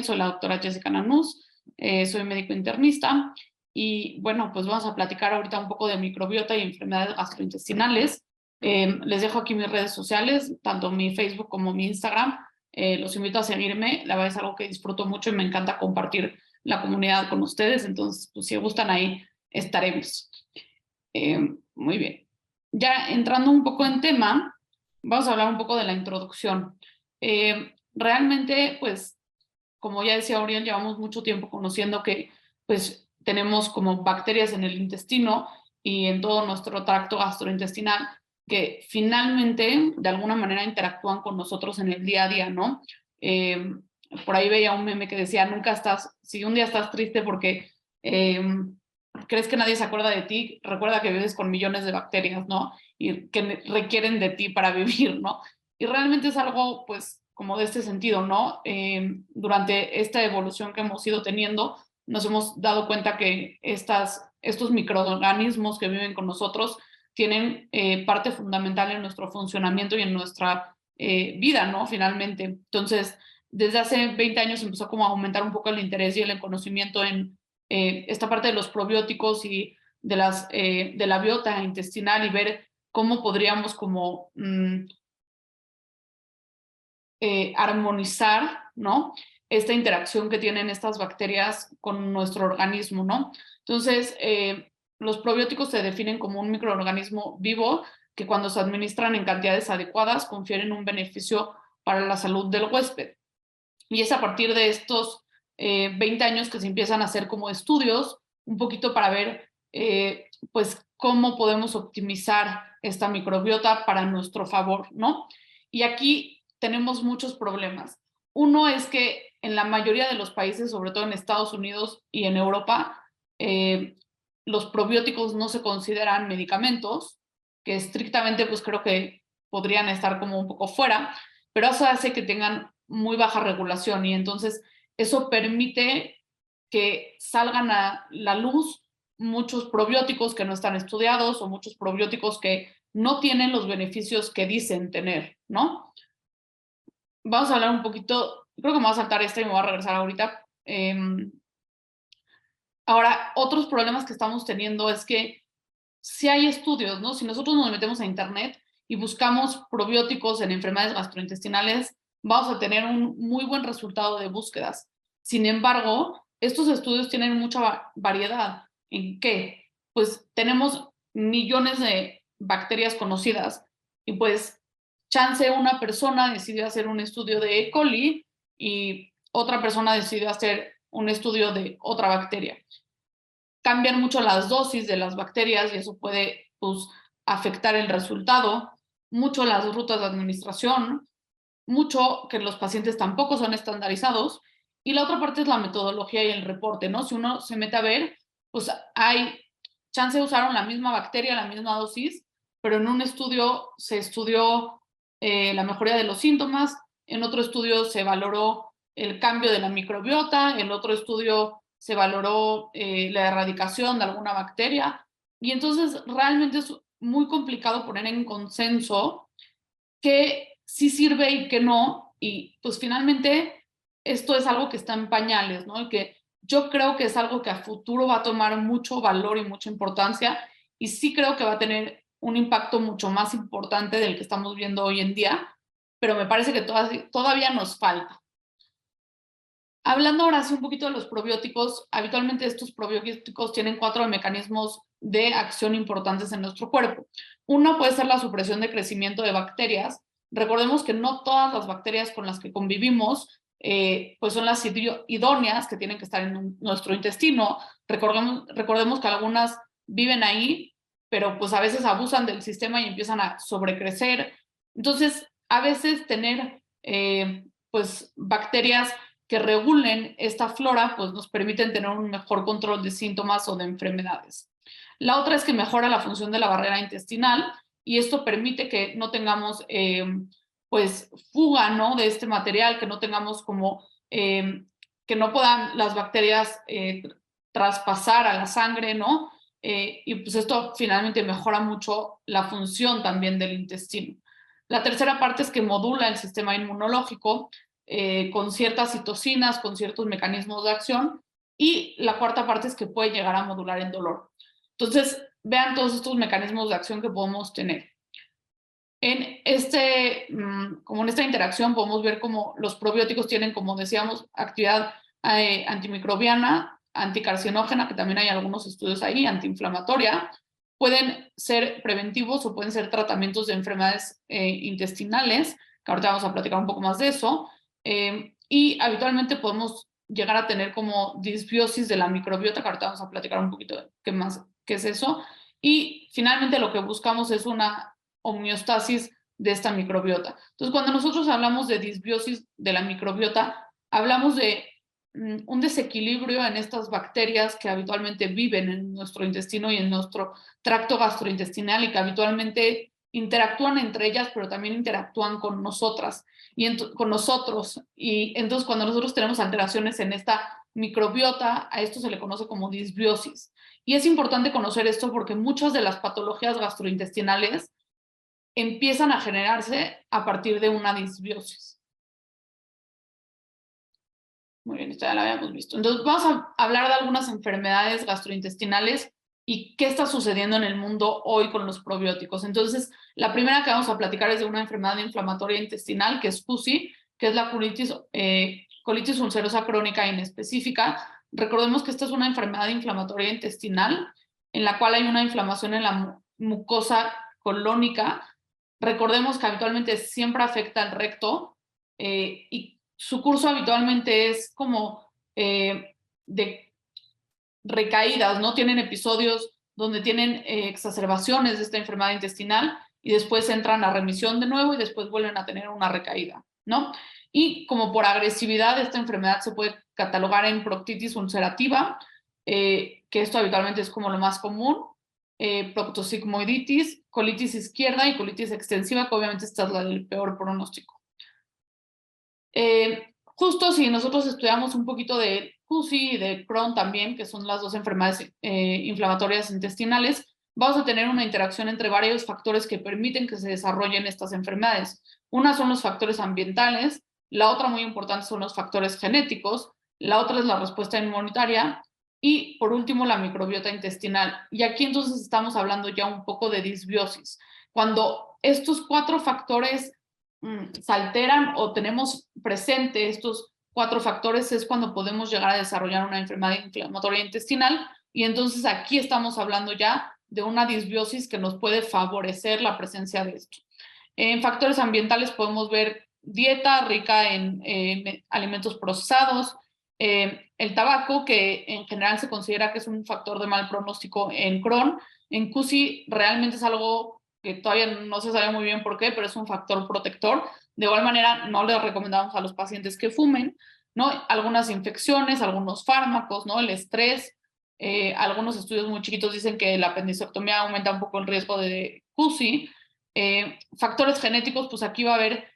soy la doctora Jessica Nanús, soy médico internista y bueno, pues vamos a platicar ahorita un poco de microbiota y enfermedades gastrointestinales. Les dejo aquí mis redes sociales, tanto mi Facebook como mi Instagram. Los invito a seguirme, la verdad es algo que disfruto mucho y me encanta compartir la comunidad con ustedes, entonces pues si gustan ahí estaremos. Muy bien. Ya entrando un poco en tema, vamos a hablar un poco de la introducción. Realmente, pues, como ya decía Oriol, llevamos mucho tiempo conociendo que, pues, tenemos como bacterias en el intestino y en todo nuestro tracto gastrointestinal que finalmente, de alguna manera, interactúan con nosotros en el día a día, ¿no? Por ahí veía un meme que decía, nunca estás, si un día estás triste porque crees que nadie se acuerda de ti, recuerda que vives con millones de bacterias, ¿no? Y que requieren de ti para vivir, ¿no? Y realmente es algo, pues, como de este sentido, ¿no? Durante esta evolución que hemos ido teniendo, nos hemos dado cuenta que estos microorganismos que viven con nosotros tienen parte fundamental en nuestro funcionamiento y en nuestra vida, ¿no? Finalmente. Entonces, desde hace 20 años empezó como a aumentar un poco el interés y el conocimiento en esta parte de los probióticos y de la biota intestinal y ver cómo podríamos como armonizar, ¿no? Esta interacción que tienen estas bacterias con nuestro organismo, ¿no? Entonces, los probióticos se definen como un microorganismo vivo que cuando se administran en cantidades adecuadas confieren un beneficio para la salud del huésped. Y es a partir de estos 20 años que se empiezan a hacer como estudios, un poquito para ver, pues, cómo podemos optimizar esta microbiota para nuestro favor, ¿no? Y aquí tenemos muchos problemas. Uno es que en la mayoría de los países, sobre todo en Estados Unidos y en Europa, los probióticos no se consideran medicamentos, que estrictamente pues creo que podrían estar como un poco fuera, pero eso hace que tengan muy baja regulación y entonces eso permite que salgan a la luz muchos probióticos que no están estudiados o muchos probióticos que no tienen los beneficios que dicen tener, ¿no? Vamos a hablar un poquito, creo que me voy a saltar esta y me voy a regresar ahorita. Ahora, otros problemas que estamos teniendo es que si hay estudios, ¿no? Si nosotros nos metemos a internet y buscamos probióticos en enfermedades gastrointestinales, vamos a tener un muy buen resultado de búsquedas. Sin embargo, estos estudios tienen mucha variedad. ¿En qué? Pues tenemos millones de bacterias conocidas y pues chance una persona decidió hacer un estudio de E. coli y otra persona decidió hacer un estudio de otra bacteria. Cambian mucho las dosis de las bacterias y eso puede pues, afectar el resultado, mucho las rutas de administración, mucho que los pacientes tampoco son estandarizados y la otra parte es la metodología y el reporte, ¿no? Si uno se mete a ver, pues hay chance usaron la misma bacteria, la misma dosis, pero en un estudio se estudió la mejoría de los síntomas, en otro estudio se valoró el cambio de la microbiota, en otro estudio se valoró la erradicación de alguna bacteria y entonces realmente es muy complicado poner en consenso qué sí sirve y qué no y pues finalmente esto es algo que está en pañales, ¿no? Y que yo creo que es algo que a futuro va a tomar mucho valor y mucha importancia y sí creo que va a tener un impacto mucho más importante del que estamos viendo hoy en día, pero me parece que todavía nos falta. Hablando ahora sí un poquito de los probióticos, habitualmente estos probióticos tienen 4 mecanismos de acción importantes en nuestro cuerpo. Uno puede ser la supresión de crecimiento de bacterias. Recordemos que no todas las bacterias con las que convivimos pues son las idóneas que tienen que estar en nuestro intestino. Recordemos que algunas viven ahí, pero pues a veces abusan del sistema y empiezan a sobrecrecer. Entonces, a veces tener pues bacterias que regulen esta flora, pues nos permiten tener un mejor control de síntomas o de enfermedades. La otra es que mejora la función de la barrera intestinal y esto permite que no tengamos pues fuga, ¿no? De este material, que no tengamos como que no puedan las bacterias traspasar a la sangre, ¿no? Y pues esto finalmente mejora mucho la función también del intestino. La tercera parte es que modula el sistema inmunológico. con ciertas citocinas, con ciertos mecanismos de acción, y la cuarta parte es que puede llegar a modular el dolor. Entonces, vean todos estos mecanismos de acción que podemos tener. Como en esta interacción podemos ver cómo los probióticos tienen, como decíamos, actividad antimicrobiana, anticarcinógena, que también hay algunos estudios ahí, antiinflamatoria. Pueden ser preventivos o pueden ser tratamientos de enfermedades intestinales, que ahorita vamos a platicar un poco más de eso. Y habitualmente podemos llegar a tener como disbiosis de la microbiota, que ahorita vamos a platicar un poquito qué es eso. Y finalmente lo que buscamos es una homeostasis de esta microbiota. Entonces, cuando nosotros hablamos de disbiosis de la microbiota, hablamos de un desequilibrio en estas bacterias que habitualmente viven en nuestro intestino y en nuestro tracto gastrointestinal y que habitualmente interactúan entre ellas, pero también interactúan con nosotras y con nosotros. Y entonces, cuando nosotros tenemos alteraciones en esta microbiota, a esto se le conoce como disbiosis. Y es importante conocer esto porque muchas de las patologías gastrointestinales empiezan a generarse a partir de una disbiosis. Muy bien, esto ya lo habíamos visto. Entonces vamos a hablar de algunas enfermedades gastrointestinales y qué está sucediendo en el mundo hoy con los probióticos. Entonces, la primera que vamos a platicar es de una enfermedad inflamatoria intestinal, que es CUSI, que es la colitis ulcerosa crónica inespecífica. Recordemos que esta es una enfermedad inflamatoria intestinal en la cual hay una inflamación en la mucosa colónica. Recordemos que habitualmente siempre afecta al recto y su curso habitualmente es como de recaídas, ¿no? Tienen episodios donde tienen exacerbaciones de esta enfermedad intestinal y después entran a remisión de nuevo y después vuelven a tener una recaída, ¿no? Y como por agresividad, esta enfermedad se puede catalogar en proctitis ulcerativa, que esto habitualmente es como lo más común, proctosigmoiditis, colitis izquierda y colitis extensiva, que obviamente esta es la del peor pronóstico. Justo si nosotros estudiamos un poquito de CUSI y de Crohn también, que son las dos enfermedades inflamatorias intestinales, vamos a tener una interacción entre varios factores que permiten que se desarrollen estas enfermedades. Una son los factores ambientales, la otra muy importante son los factores genéticos, la otra es la respuesta inmunitaria y por último la microbiota intestinal. Y aquí entonces estamos hablando ya un poco de disbiosis. Cuando estos cuatro factores se alteran o tenemos presente estos cuatro factores es cuando podemos llegar a desarrollar una enfermedad inflamatoria intestinal y entonces aquí estamos hablando ya de una disbiosis que nos puede favorecer la presencia de esto. En factores ambientales podemos ver dieta rica en alimentos procesados, el tabaco, que en general se considera que es un factor de mal pronóstico en Crohn. En CUSI realmente es algo que todavía no se sabe muy bien por qué, pero es un factor protector. De igual manera, no les recomendamos a los pacientes que fumen, ¿no? Algunas infecciones, algunos fármacos, ¿no? El estrés. Algunos estudios muy chiquitos dicen que la apendicectomía aumenta un poco el riesgo de CUSI. Factores genéticos, pues aquí va a haber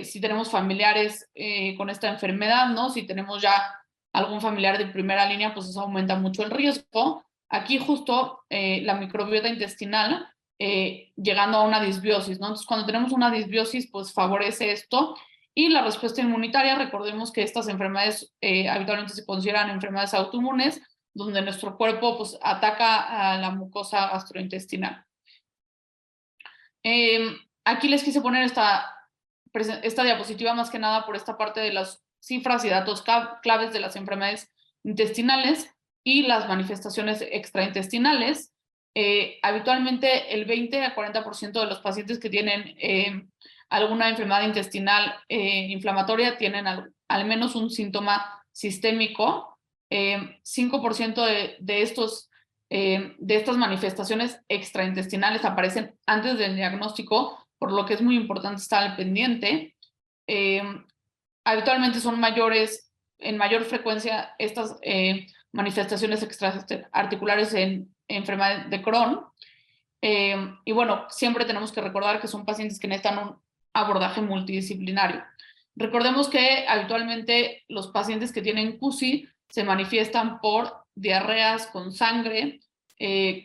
si tenemos familiares con esta enfermedad, ¿no? Si tenemos ya algún familiar de primera línea, pues eso aumenta mucho el riesgo. Aquí justo la microbiota intestinal llegando a una disbiosis, ¿no? Entonces, cuando tenemos una disbiosis, pues favorece esto. Y la respuesta inmunitaria, recordemos que estas enfermedades habitualmente se consideran enfermedades autoinmunes, donde nuestro cuerpo pues, ataca a la mucosa gastrointestinal. Aquí les quise poner esta diapositiva más que nada por esta parte de las cifras y datos claves de las enfermedades intestinales y las manifestaciones extraintestinales. Habitualmente el 20 a 40% de los pacientes que tienen alguna enfermedad intestinal inflamatoria tienen al menos un síntoma sistémico. 5% de estas manifestaciones extraintestinales aparecen antes del diagnóstico, por lo que es muy importante estar al pendiente. Habitualmente son mayores, en mayor frecuencia, estas manifestaciones extraarticulares en enfermedad de Crohn. Y bueno, siempre tenemos que recordar que son pacientes que necesitan un abordaje multidisciplinario. Recordemos que habitualmente los pacientes que tienen CUSI se manifiestan por diarreas con sangre,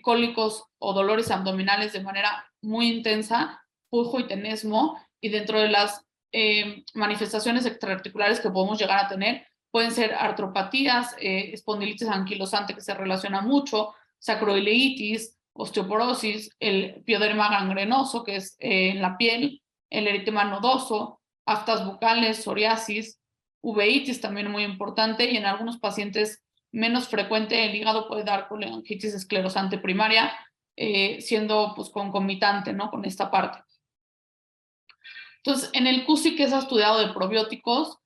cólicos o dolores abdominales de manera muy intensa, pujo y tenesmo, y dentro de las manifestaciones extraarticulares que podemos llegar a tener pueden ser artropatías, espondilitis anquilosante que se relaciona mucho, sacroileitis, osteoporosis, el pioderma gangrenoso que es en la piel, el eritema nodoso, aftas bucales, psoriasis, uveitis también muy importante, y en algunos pacientes menos frecuente el hígado puede dar coleangitis esclerosante primaria, siendo pues concomitante, ¿no?, con esta parte. Entonces, en el CUSI que se ha estudiado de probióticos,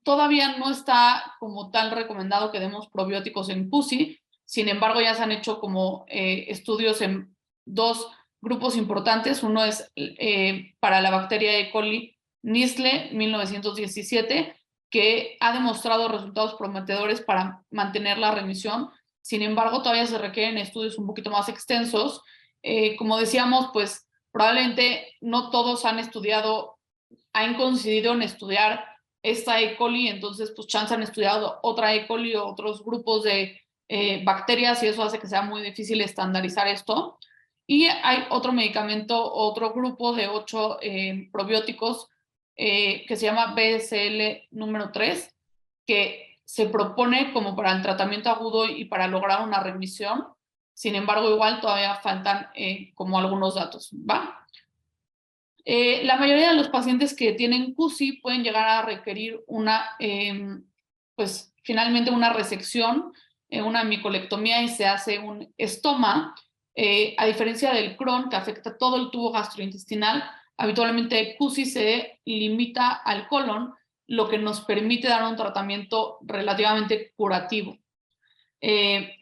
todavía no está como tal recomendado que demos probióticos en CUSI. Sin embargo, ya se han hecho como estudios en dos grupos importantes. Uno es para la bacteria E. coli Nisle 1917, que ha demostrado resultados prometedores para mantener la remisión. Sin embargo, todavía se requieren estudios un poquito más extensos. Como decíamos, pues probablemente no todos han coincidido en estudiar esta E. coli, entonces pues chance han estudiado otra E. coli o otros grupos de bacterias, y eso hace que sea muy difícil estandarizar esto. Y hay otro medicamento, otro grupo de 8 probióticos que se llama BSL número 3, que se propone como para el tratamiento agudo y para lograr una remisión. Sin embargo, igual todavía faltan como algunos datos, ¿va? La mayoría de los pacientes que tienen CUSI pueden llegar a requerir pues finalmente una resección, una micolectomía, y se hace un estoma. A diferencia del Crohn, que afecta todo el tubo gastrointestinal, habitualmente CUSI se limita al colon, lo que nos permite dar un tratamiento relativamente curativo.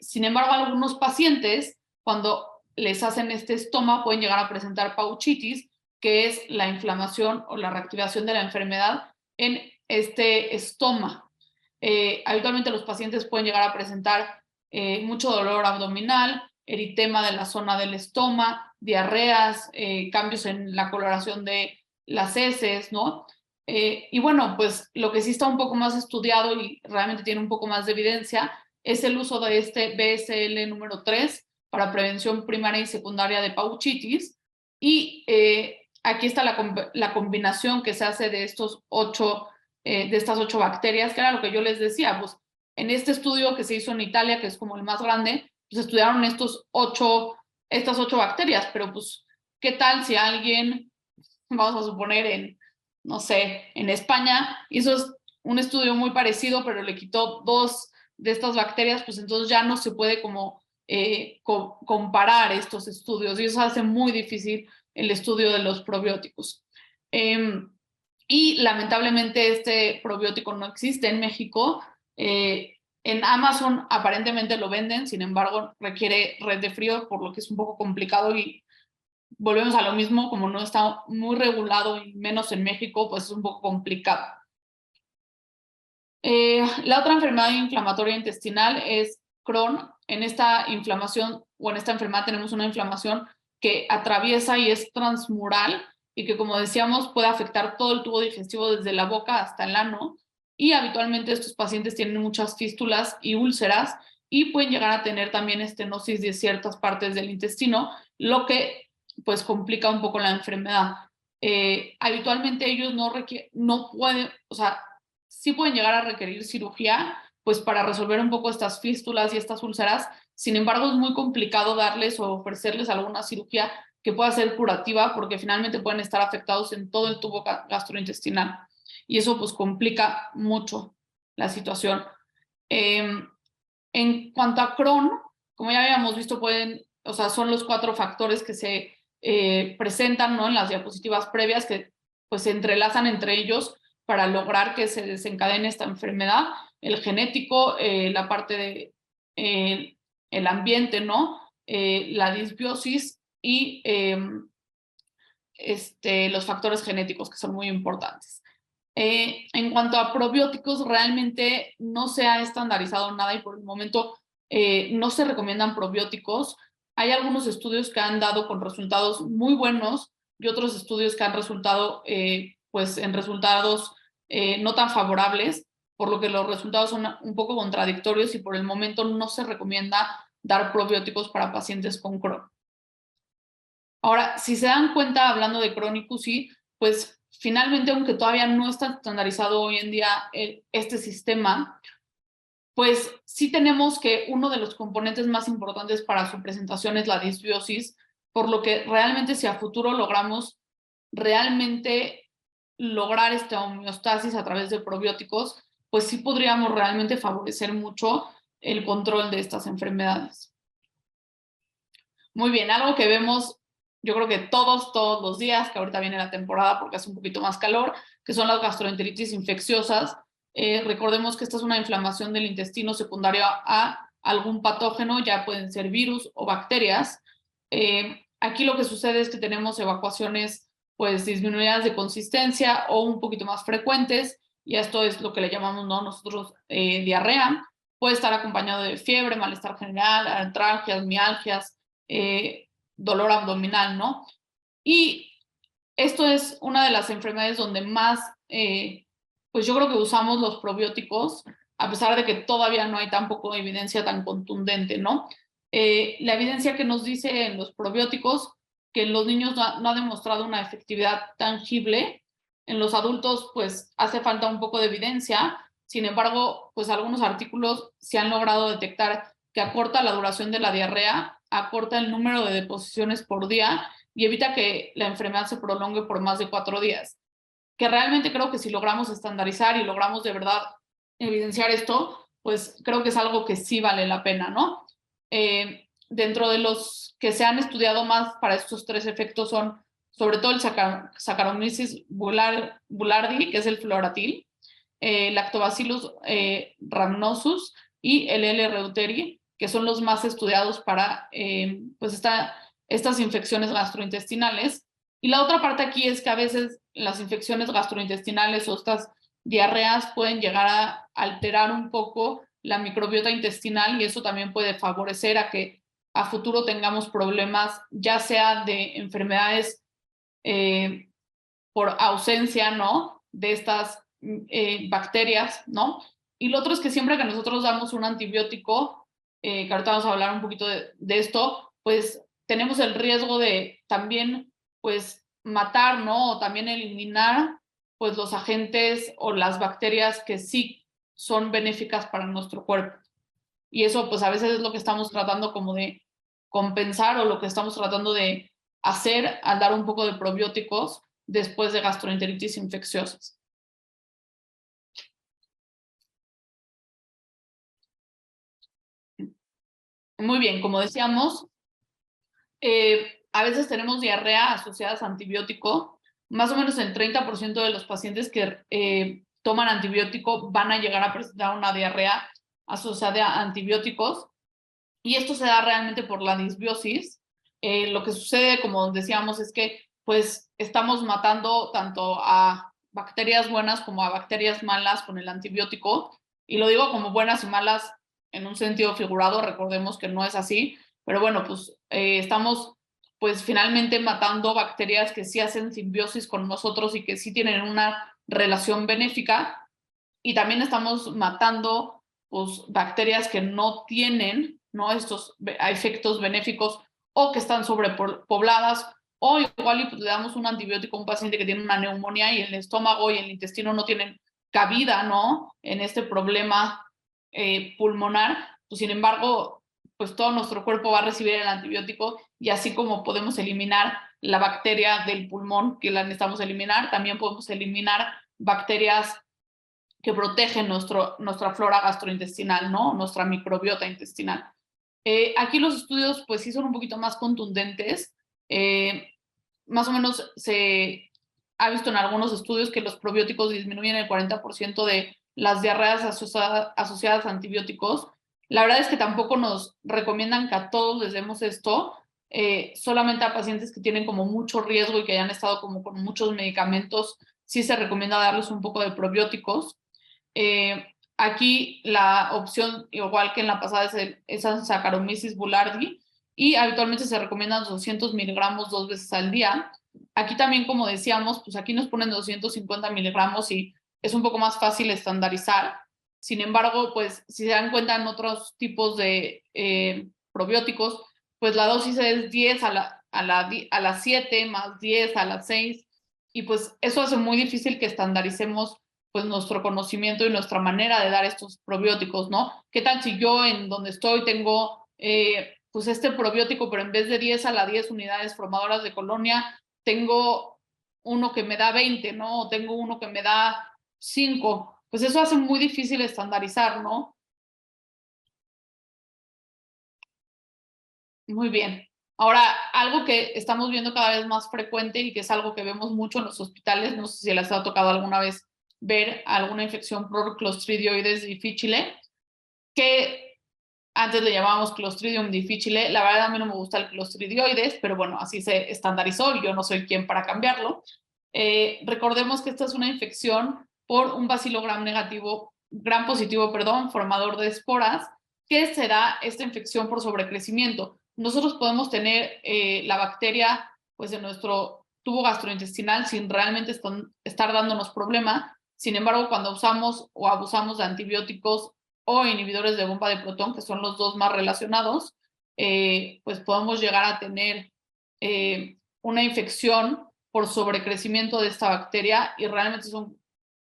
Sin embargo, algunos pacientes, cuando les hacen este estoma, pueden llegar a presentar pouchitis, que es la inflamación o la reactivación de la enfermedad en este estoma. Habitualmente los pacientes pueden llegar a presentar mucho dolor abdominal, eritema de la zona del estoma, diarreas, cambios en la coloración de las heces, ¿no? Y bueno, pues lo que sí está un poco más estudiado y realmente tiene un poco más de evidencia es el uso de este BSL número 3 para prevención primaria y secundaria de pouchitis. Y aquí está la combinación que se hace de estas 8 bacterias, que era lo que yo les decía. Pues en este estudio que se hizo en Italia, que es como el más grande, pues estudiaron estas 8 bacterias, pero pues, ¿qué tal si alguien, vamos a suponer, no sé, en España hizo un estudio muy parecido, pero le quitó 2 de estas bacterias? Pues entonces ya no se puede como comparar estos estudios, y eso hace muy difícil el estudio de los probióticos. Y lamentablemente este probiótico no existe en México. En Amazon aparentemente lo venden, sin embargo requiere red de frío, por lo que es un poco complicado, y volvemos a lo mismo, como no está muy regulado y menos en México, pues es un poco complicado. La otra enfermedad inflamatoria intestinal es Crohn. En esta inflamación o en esta enfermedad tenemos una inflamación que atraviesa y es transmural, y que, como decíamos, puede afectar todo el tubo digestivo desde la boca hasta el ano, y habitualmente estos pacientes tienen muchas fístulas y úlceras, y pueden llegar a tener también estenosis de ciertas partes del intestino, lo que pues complica un poco la enfermedad. Habitualmente ellos no pueden, o sea, sí pueden llegar a requerir cirugía, pues para resolver un poco estas fístulas y estas úlceras. Sin embargo, es muy complicado darles o ofrecerles alguna cirugía que pueda ser curativa, porque finalmente pueden estar afectados en todo el tubo gastrointestinal, y eso pues complica mucho la situación. En cuanto a Crohn, como ya habíamos visto, son los 4 factores que se presentan, ¿no?, en las diapositivas previas, que pues se entrelazan entre ellos para lograr que se desencadene esta enfermedad: el genético, la parte de el ambiente, ¿no?, la disbiosis y los factores genéticos, que son muy importantes. En cuanto a probióticos, realmente no se ha estandarizado nada, y por el momento no se recomiendan probióticos. Hay algunos estudios que han dado con resultados muy buenos, y otros estudios que han resultado pues en resultados no tan favorables, por lo que los resultados son un poco contradictorios, y por el momento no se recomienda dar probióticos para pacientes con Crohn. Ahora, si se dan cuenta, hablando de Crohn y CUSI, pues finalmente, aunque todavía no está estandarizado hoy en día este sistema, pues sí tenemos que uno de los componentes más importantes para su presentación es la disbiosis, por lo que realmente si a futuro logramos realmente lograr esta homeostasis a través de probióticos, pues sí podríamos realmente favorecer mucho el control de estas enfermedades. Muy bien, algo que vemos, yo creo que todos los días, que ahorita viene la temporada porque hace un poquito más calor, que son las gastroenteritis infecciosas. Recordemos que esta es una inflamación del intestino secundaria a algún patógeno, ya pueden ser virus o bacterias. Aquí lo que sucede es que tenemos evacuaciones pues disminuidas de consistencia o un poquito más frecuentes, y esto es lo que le llamamos, ¿no?, nosotros diarrea. Puede estar acompañado de fiebre, malestar general, artralgias, mialgias, dolor abdominal, ¿no? Y esto es una de las enfermedades donde más, pues yo creo que usamos los probióticos, a pesar de que todavía no hay tampoco evidencia tan contundente, ¿no? La evidencia que nos dice en los probióticos que en los niños no ha demostrado una efectividad tangible, en los adultos pues hace falta un poco de evidencia. Sin embargo, pues algunos artículos se han logrado detectar que acorta la duración de la diarrea, acorta el número de deposiciones por día y evita que la enfermedad se prolongue por más de 4 días. Que realmente creo que si logramos estandarizar y logramos de verdad evidenciar esto, pues creo que es algo que sí vale la pena, ¿no? Dentro de los que se han estudiado más para estos 3 efectos son sobre todo el Saccharomyces boulardii, que es el floratil, Lactobacillus rhamnosus y el L. reuteri, que son los más estudiados para pues estas infecciones gastrointestinales. Y la otra parte aquí es que a veces las infecciones gastrointestinales o estas diarreas pueden llegar a alterar un poco la microbiota intestinal, y eso también puede favorecer a que a futuro tengamos problemas, ya sea de enfermedades por ausencia, ¿no?, de estas bacterias, ¿no? Y lo otro es que siempre que nosotros damos un antibiótico, que ahorita vamos a hablar un poquito de esto, pues tenemos el riesgo de también, pues, matar, ¿no?, o también eliminar, pues, los agentes o las bacterias que sí son benéficas para nuestro cuerpo. Y eso, pues, a veces es lo que estamos tratando como de compensar, o lo que estamos tratando de hacer al dar un poco de probióticos después de gastroenteritis infecciosas. Muy bien, como decíamos, a veces tenemos diarrea asociada a antibiótico. Más o menos el 30% de los pacientes que toman antibiótico van a llegar a presentar una diarrea asociada a antibióticos, y esto se da realmente por la disbiosis. Lo que sucede, como decíamos, es que pues estamos matando tanto a bacterias buenas como a bacterias malas con el antibiótico, y lo digo como buenas y malas en un sentido figurado, recordemos que no es así, pero bueno, pues estamos pues finalmente matando bacterias que sí hacen simbiosis con nosotros y que sí tienen una relación benéfica, y también estamos matando pues bacterias que no tienen, ¿no?, estos efectos benéficos, o que están sobrepobladas, o igual y pues le damos un antibiótico a un paciente que tiene una neumonía y el estómago y el intestino no tienen cabida, ¿no?, en este problema pulmonar. Pues, sin embargo, pues todo nuestro cuerpo va a recibir el antibiótico, y así como podemos eliminar la bacteria del pulmón que la necesitamos eliminar, también podemos eliminar bacterias que protegen nuestra flora gastrointestinal, ¿no?, nuestra microbiota intestinal. Aquí los estudios pues sí son un poquito más contundentes. Más o menos se ha visto en algunos estudios que los probióticos disminuyen el 40% de las diarreas asociadas a antibióticos. La verdad es que tampoco nos recomiendan que a todos les demos esto, solamente a pacientes que tienen como mucho riesgo y que hayan estado como con muchos medicamentos, sí se recomienda darles un poco de probióticos. Aquí la opción, igual que en la pasada, es Saccharomyces boulardii, y habitualmente se recomiendan 200 miligramos 2 veces al día. Aquí también, como decíamos, pues aquí nos ponen 250 miligramos y es un poco más fácil estandarizar. Sin embargo, pues si se dan cuenta en otros tipos de probióticos, pues la dosis es 10 a las 7 más 10 a las 6. y pues eso hace muy difícil que estandaricemos pues nuestro conocimiento y nuestra manera de dar estos probióticos, ¿no? ¿Qué tal si yo en donde estoy tengo pues este probiótico, pero en vez de 10 a la 10 unidades formadoras de colonia, tengo uno que me da 20, ¿no? O tengo uno que me da 5. Pues eso hace muy difícil estandarizar, ¿no? Muy bien. Ahora, algo que estamos viendo cada vez más frecuente y que es algo que vemos mucho en los hospitales, no sé si les ha tocado alguna vez ver alguna infección por Clostridioides difficile, que antes le llamábamos Clostridium difficile. La verdad a mí no me gusta el Clostridioides, pero bueno, así se estandarizó y yo no soy quien para cambiarlo. Recordemos que esta es una infección por un bacilo gram positivo, perdón, formador de esporas, que se da esta infección por sobrecrecimiento. Nosotros podemos tener la bacteria pues en nuestro tubo gastrointestinal sin realmente estar dándonos problema. Sin embargo, cuando usamos o abusamos de antibióticos o inhibidores de bomba de protón, que son los dos más relacionados, pues podemos llegar a tener una infección por sobrecrecimiento de esta bacteria y realmente son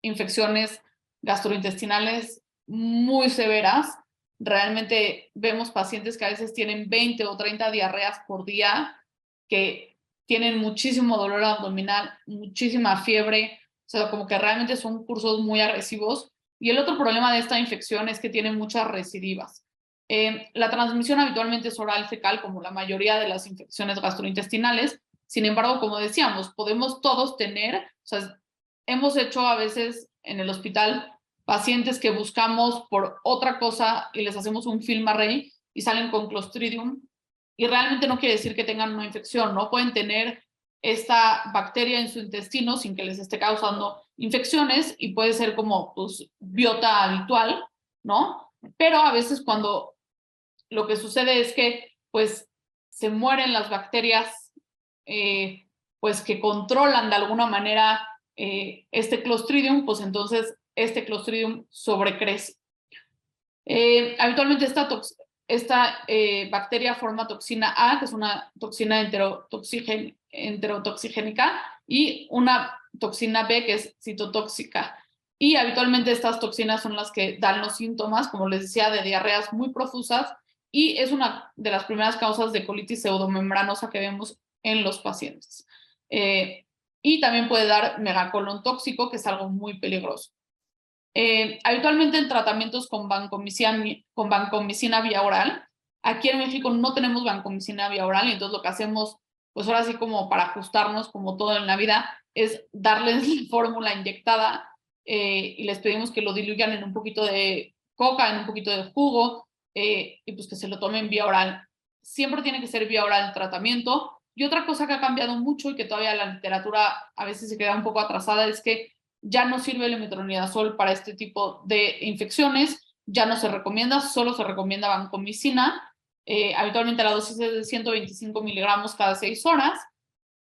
infecciones gastrointestinales muy severas. Realmente vemos pacientes que a veces tienen 20 o 30 diarreas por día, que tienen muchísimo dolor abdominal, muchísima fiebre, o sea, como que realmente son cursos muy agresivos. Y el otro problema de esta infección es que tiene muchas recidivas. La transmisión habitualmente es oral fecal, como la mayoría de las infecciones gastrointestinales. Sin embargo, como decíamos, podemos todos tener, o sea, hemos hecho a veces en el hospital pacientes que buscamos por otra cosa y les hacemos un film array y salen con Clostridium y realmente no quiere decir que tengan una infección, ¿no? Pueden tener esta bacteria en su intestino sin que les esté causando infecciones y puede ser como pues biota habitual, ¿no? Pero a veces cuando lo que sucede es que pues se mueren las bacterias pues que controlan de alguna manera este Clostridium, pues entonces este Clostridium sobrecrece. Habitualmente esta bacteria forma toxina A, que es una toxina enterotoxigénica, y una toxina B, que es citotóxica. Y habitualmente estas toxinas son las que dan los síntomas, como les decía, de diarreas muy profusas, y es una de las primeras causas de colitis pseudomembranosa que vemos en los pacientes. Y también puede dar megacolon tóxico, que es algo muy peligroso. Habitualmente en tratamientos con vancomicina vía oral. Aquí en México no tenemos vancomicina vía oral y entonces lo que hacemos, pues ahora sí como para ajustarnos como todo en la vida, es darles la fórmula inyectada y les pedimos que lo diluyan en un poquito de coca, en un poquito de jugo y pues que se lo tomen vía oral. Siempre tiene que ser vía oral el tratamiento. Y otra cosa que ha cambiado mucho y que todavía la literatura a veces se queda un poco atrasada es que ya no sirve el metronidazol para este tipo de infecciones, ya no se recomienda, solo se recomienda vancomicina. Habitualmente la dosis es de 125 miligramos cada 6 horas.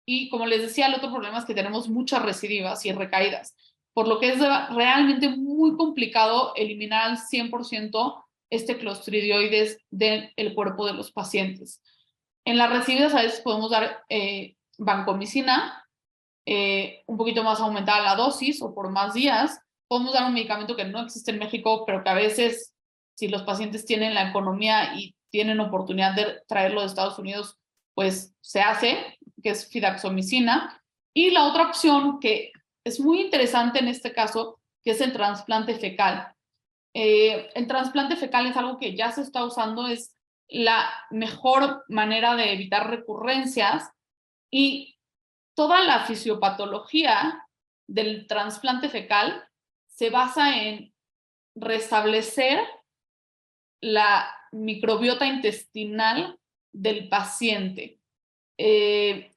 Y como les decía, el otro problema es que tenemos muchas recidivas y recaídas, por lo que es realmente muy complicado eliminar al 100% este clostridioides del cuerpo de los pacientes. En las recibidas a veces podemos dar vancomicina, un poquito más aumentada la dosis o por más días. Podemos dar un medicamento que no existe en México, pero que a veces, si los pacientes tienen la economía y tienen oportunidad de traerlo de Estados Unidos, pues se hace, que es fidaxomicina. Y la otra opción que es muy interesante en este caso, que es el trasplante fecal. El trasplante fecal es algo que ya se está usando, es la mejor manera de evitar recurrencias y toda la fisiopatología del trasplante fecal se basa en restablecer la microbiota intestinal del paciente.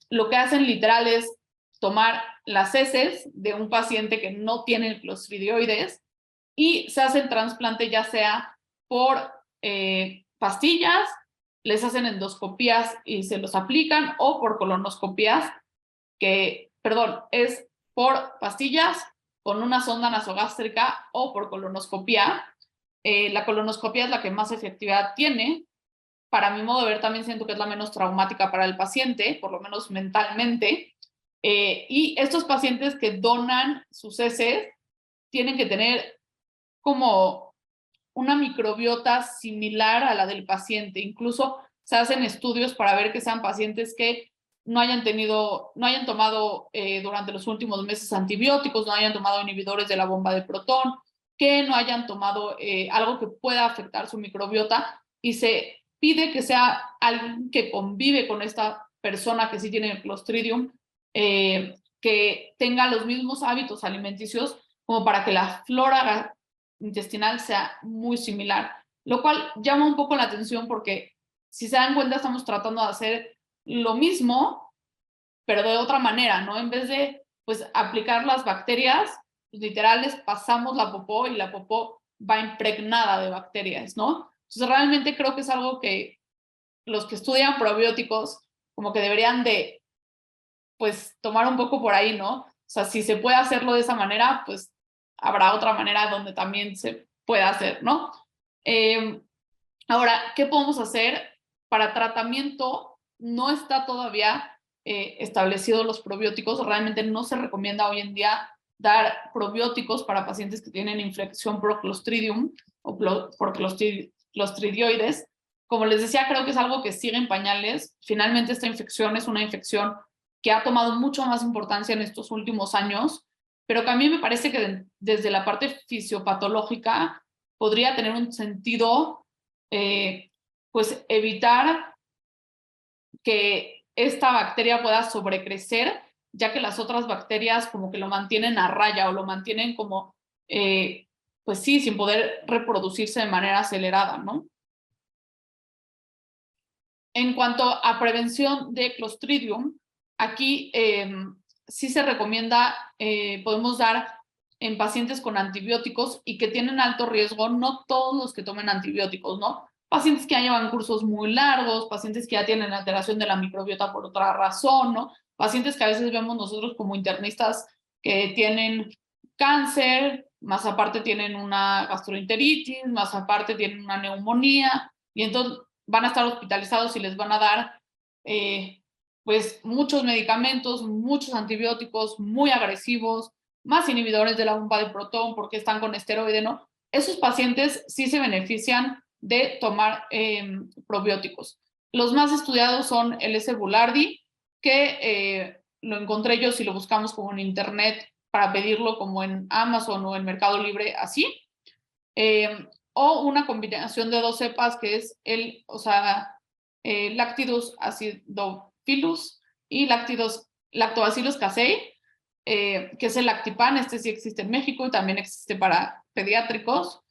Lo que hacen literal es tomar las heces de un paciente que no tiene clostridioides y se hace el trasplante ya sea por pastillas, les hacen endoscopías y se los aplican o por colonoscopías perdón, es por pastillas con una sonda nasogástrica o por colonoscopía. La colonoscopía es la que más efectividad tiene. Para mi modo de ver, también siento que es la menos traumática para el paciente, por lo menos mentalmente. Y estos pacientes que donan sus heces tienen que tener como una microbiota similar a la del paciente. Incluso se hacen estudios para ver que sean pacientes que no hayan tomado durante los últimos meses antibióticos, no hayan tomado inhibidores de la bomba de protón, que no hayan tomado algo que pueda afectar su microbiota, y se pide que sea alguien que convive con esta persona que sí tiene el Clostridium, que tenga los mismos hábitos alimenticios como para que la flora intestinal sea muy similar, lo cual llama un poco la atención porque, si se dan cuenta, estamos tratando de hacer lo mismo, pero de otra manera, ¿no? En vez de, pues, aplicar las bacterias, pues, literales, pasamos la popó y la popó va impregnada de bacterias, ¿no? Entonces, realmente creo que es algo que los que estudian probióticos como que deberían de, pues, tomar un poco por ahí, ¿no? O sea, si se puede hacerlo de esa manera, pues habrá otra manera donde también se pueda hacer, ¿no? Ahora, ¿qué podemos hacer para tratamiento? No está todavía establecido los probióticos. Realmente no se recomienda hoy en día dar probióticos para pacientes que tienen infección por Clostridium o por Clostridioides. Como les decía, creo que es algo que sigue en pañales. Finalmente, esta infección es una infección que ha tomado mucho más importancia en estos últimos años, pero que a mí me parece que desde la parte fisiopatológica podría tener un sentido, pues, evitar que esta bacteria pueda sobrecrecer, ya que las otras bacterias como que lo mantienen a raya o lo mantienen como, pues sí, sin poder reproducirse de manera acelerada, ¿no? En cuanto a prevención de Clostridium, aquí sí se recomienda, podemos dar en pacientes con antibióticos y que tienen alto riesgo, no todos los que tomen antibióticos, ¿no? Pacientes que ya llevan cursos muy largos, pacientes que ya tienen alteración de la microbiota por otra razón, ¿no? Pacientes que a veces vemos nosotros como internistas que tienen cáncer, más aparte tienen una gastroenteritis, más aparte tienen una neumonía, y entonces van a estar hospitalizados y les van a dar pues muchos medicamentos, muchos antibióticos muy agresivos, más inhibidores de la bomba de protón porque están con esteroide, ¿no? Esos pacientes sí se benefician de tomar probióticos. Los más estudiados son el S. boulardii, que lo encontré yo si lo buscamos como en internet para pedirlo como en Amazon o en Mercado Libre, así. O una combinación de dos cepas que es Lactidus acidophilus y Lactobacillus casei, que es el Lactipan. Este sí existe en México y también existe para pediátricos.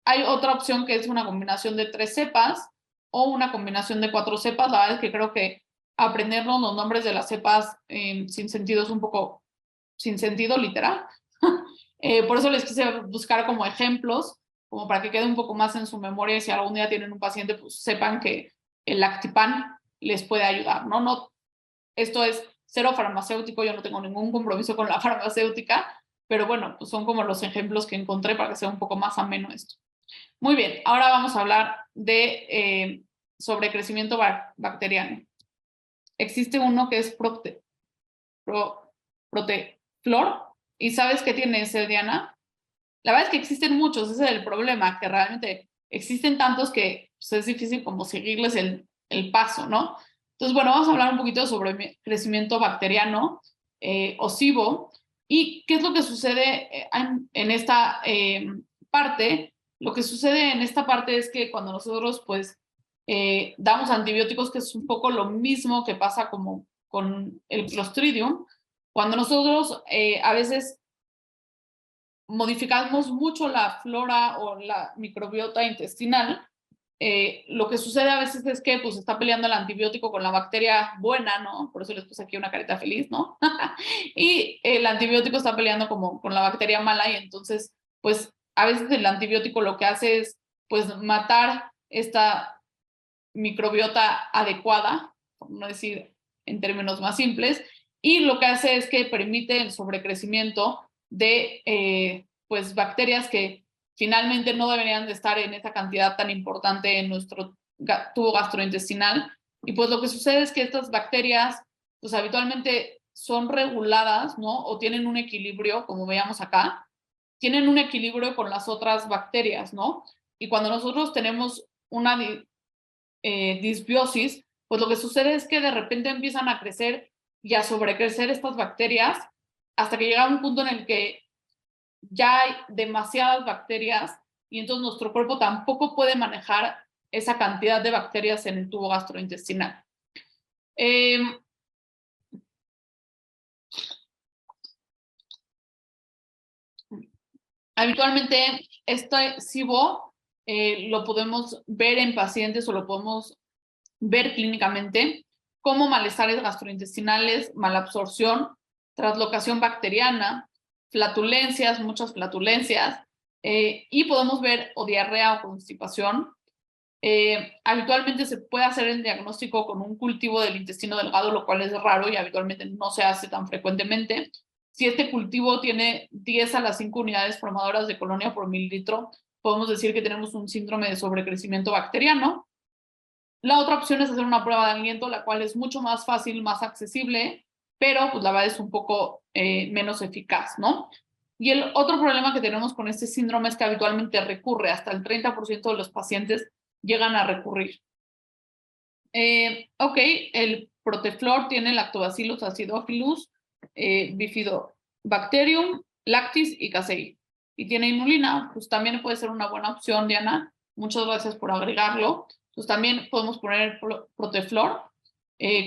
Hay otra opción que es una combinación de 3 cepas o una combinación de 4 cepas. La verdad es que creo que aprendernos los nombres de las cepas sin sentido es un poco sin sentido literal. Por eso les quise buscar como ejemplos, como para que quede un poco más en su memoria, y si algún día tienen un paciente, pues sepan que el Lactipan les puede ayudar, ¿no? No, esto es cero farmacéutico, yo no tengo ningún compromiso con la farmacéutica, pero bueno, pues son como los ejemplos que encontré para que sea un poco más ameno esto. Muy bien, ahora vamos a hablar de sobrecrecimiento bacteriano. Existe uno que es Proteflor, ¿y sabes qué tiene ese, Diana? La verdad es que existen muchos, ese es el problema, que realmente existen tantos que pues, es difícil como seguirles el paso, ¿no? Entonces, bueno, vamos a hablar un poquito sobre crecimiento bacteriano o SIBO, y qué es lo que sucede en esta parte. Lo que sucede en esta parte es que cuando nosotros, pues, damos antibióticos, que es un poco lo mismo que pasa como con el Clostridium, cuando nosotros a veces modificamos mucho la flora o la microbiota intestinal, lo que sucede a veces es que pues está peleando el antibiótico con la bacteria buena, ¿no? Por eso les puse aquí una carita feliz, ¿no? Y el antibiótico está peleando como con la bacteria mala, y entonces pues a veces el antibiótico lo que hace es pues matar esta microbiota adecuada, por no decir en términos más simples, y lo que hace es que permite el sobrecrecimiento de pues bacterias que finalmente no deberían de estar en esa cantidad tan importante en nuestro tubo gastrointestinal. Y pues lo que sucede es que estas bacterias pues habitualmente son reguladas, ¿no? O tienen un equilibrio, como veíamos acá, tienen un equilibrio con las otras bacterias, ¿no? Y cuando nosotros tenemos una disbiosis, pues lo que sucede es que de repente empiezan a crecer y a sobrecrecer estas bacterias hasta que llega un punto en el que ya hay demasiadas bacterias y entonces nuestro cuerpo tampoco puede manejar esa cantidad de bacterias en el tubo gastrointestinal. Habitualmente este SIBO lo podemos ver en pacientes o lo podemos ver clínicamente como malestares gastrointestinales, malabsorción, translocación bacteriana, flatulencias, muchas flatulencias, y podemos ver o diarrea o constipación. Habitualmente se puede hacer el diagnóstico con un cultivo del intestino delgado, lo cual es raro y habitualmente no se hace tan frecuentemente. Si este cultivo tiene 10 a las 5 unidades formadoras de colonia por mililitro, podemos decir que tenemos un síndrome de sobrecrecimiento bacteriano. La otra opción es hacer una prueba de aliento, la cual es mucho más fácil, más accesible, pero pues la verdad es un poco menos eficaz, ¿no? Y el otro problema que tenemos con este síndrome es que habitualmente recurre, hasta el 30% de los pacientes llegan a recurrir. Ok, el Proteflor tiene Lactobacillus acidophilus, Bifidobacterium, Lactis y Casei. Y tiene inulina, pues también puede ser una buena opción, Diana. Muchas gracias por agregarlo. Pues también podemos poner Proteflor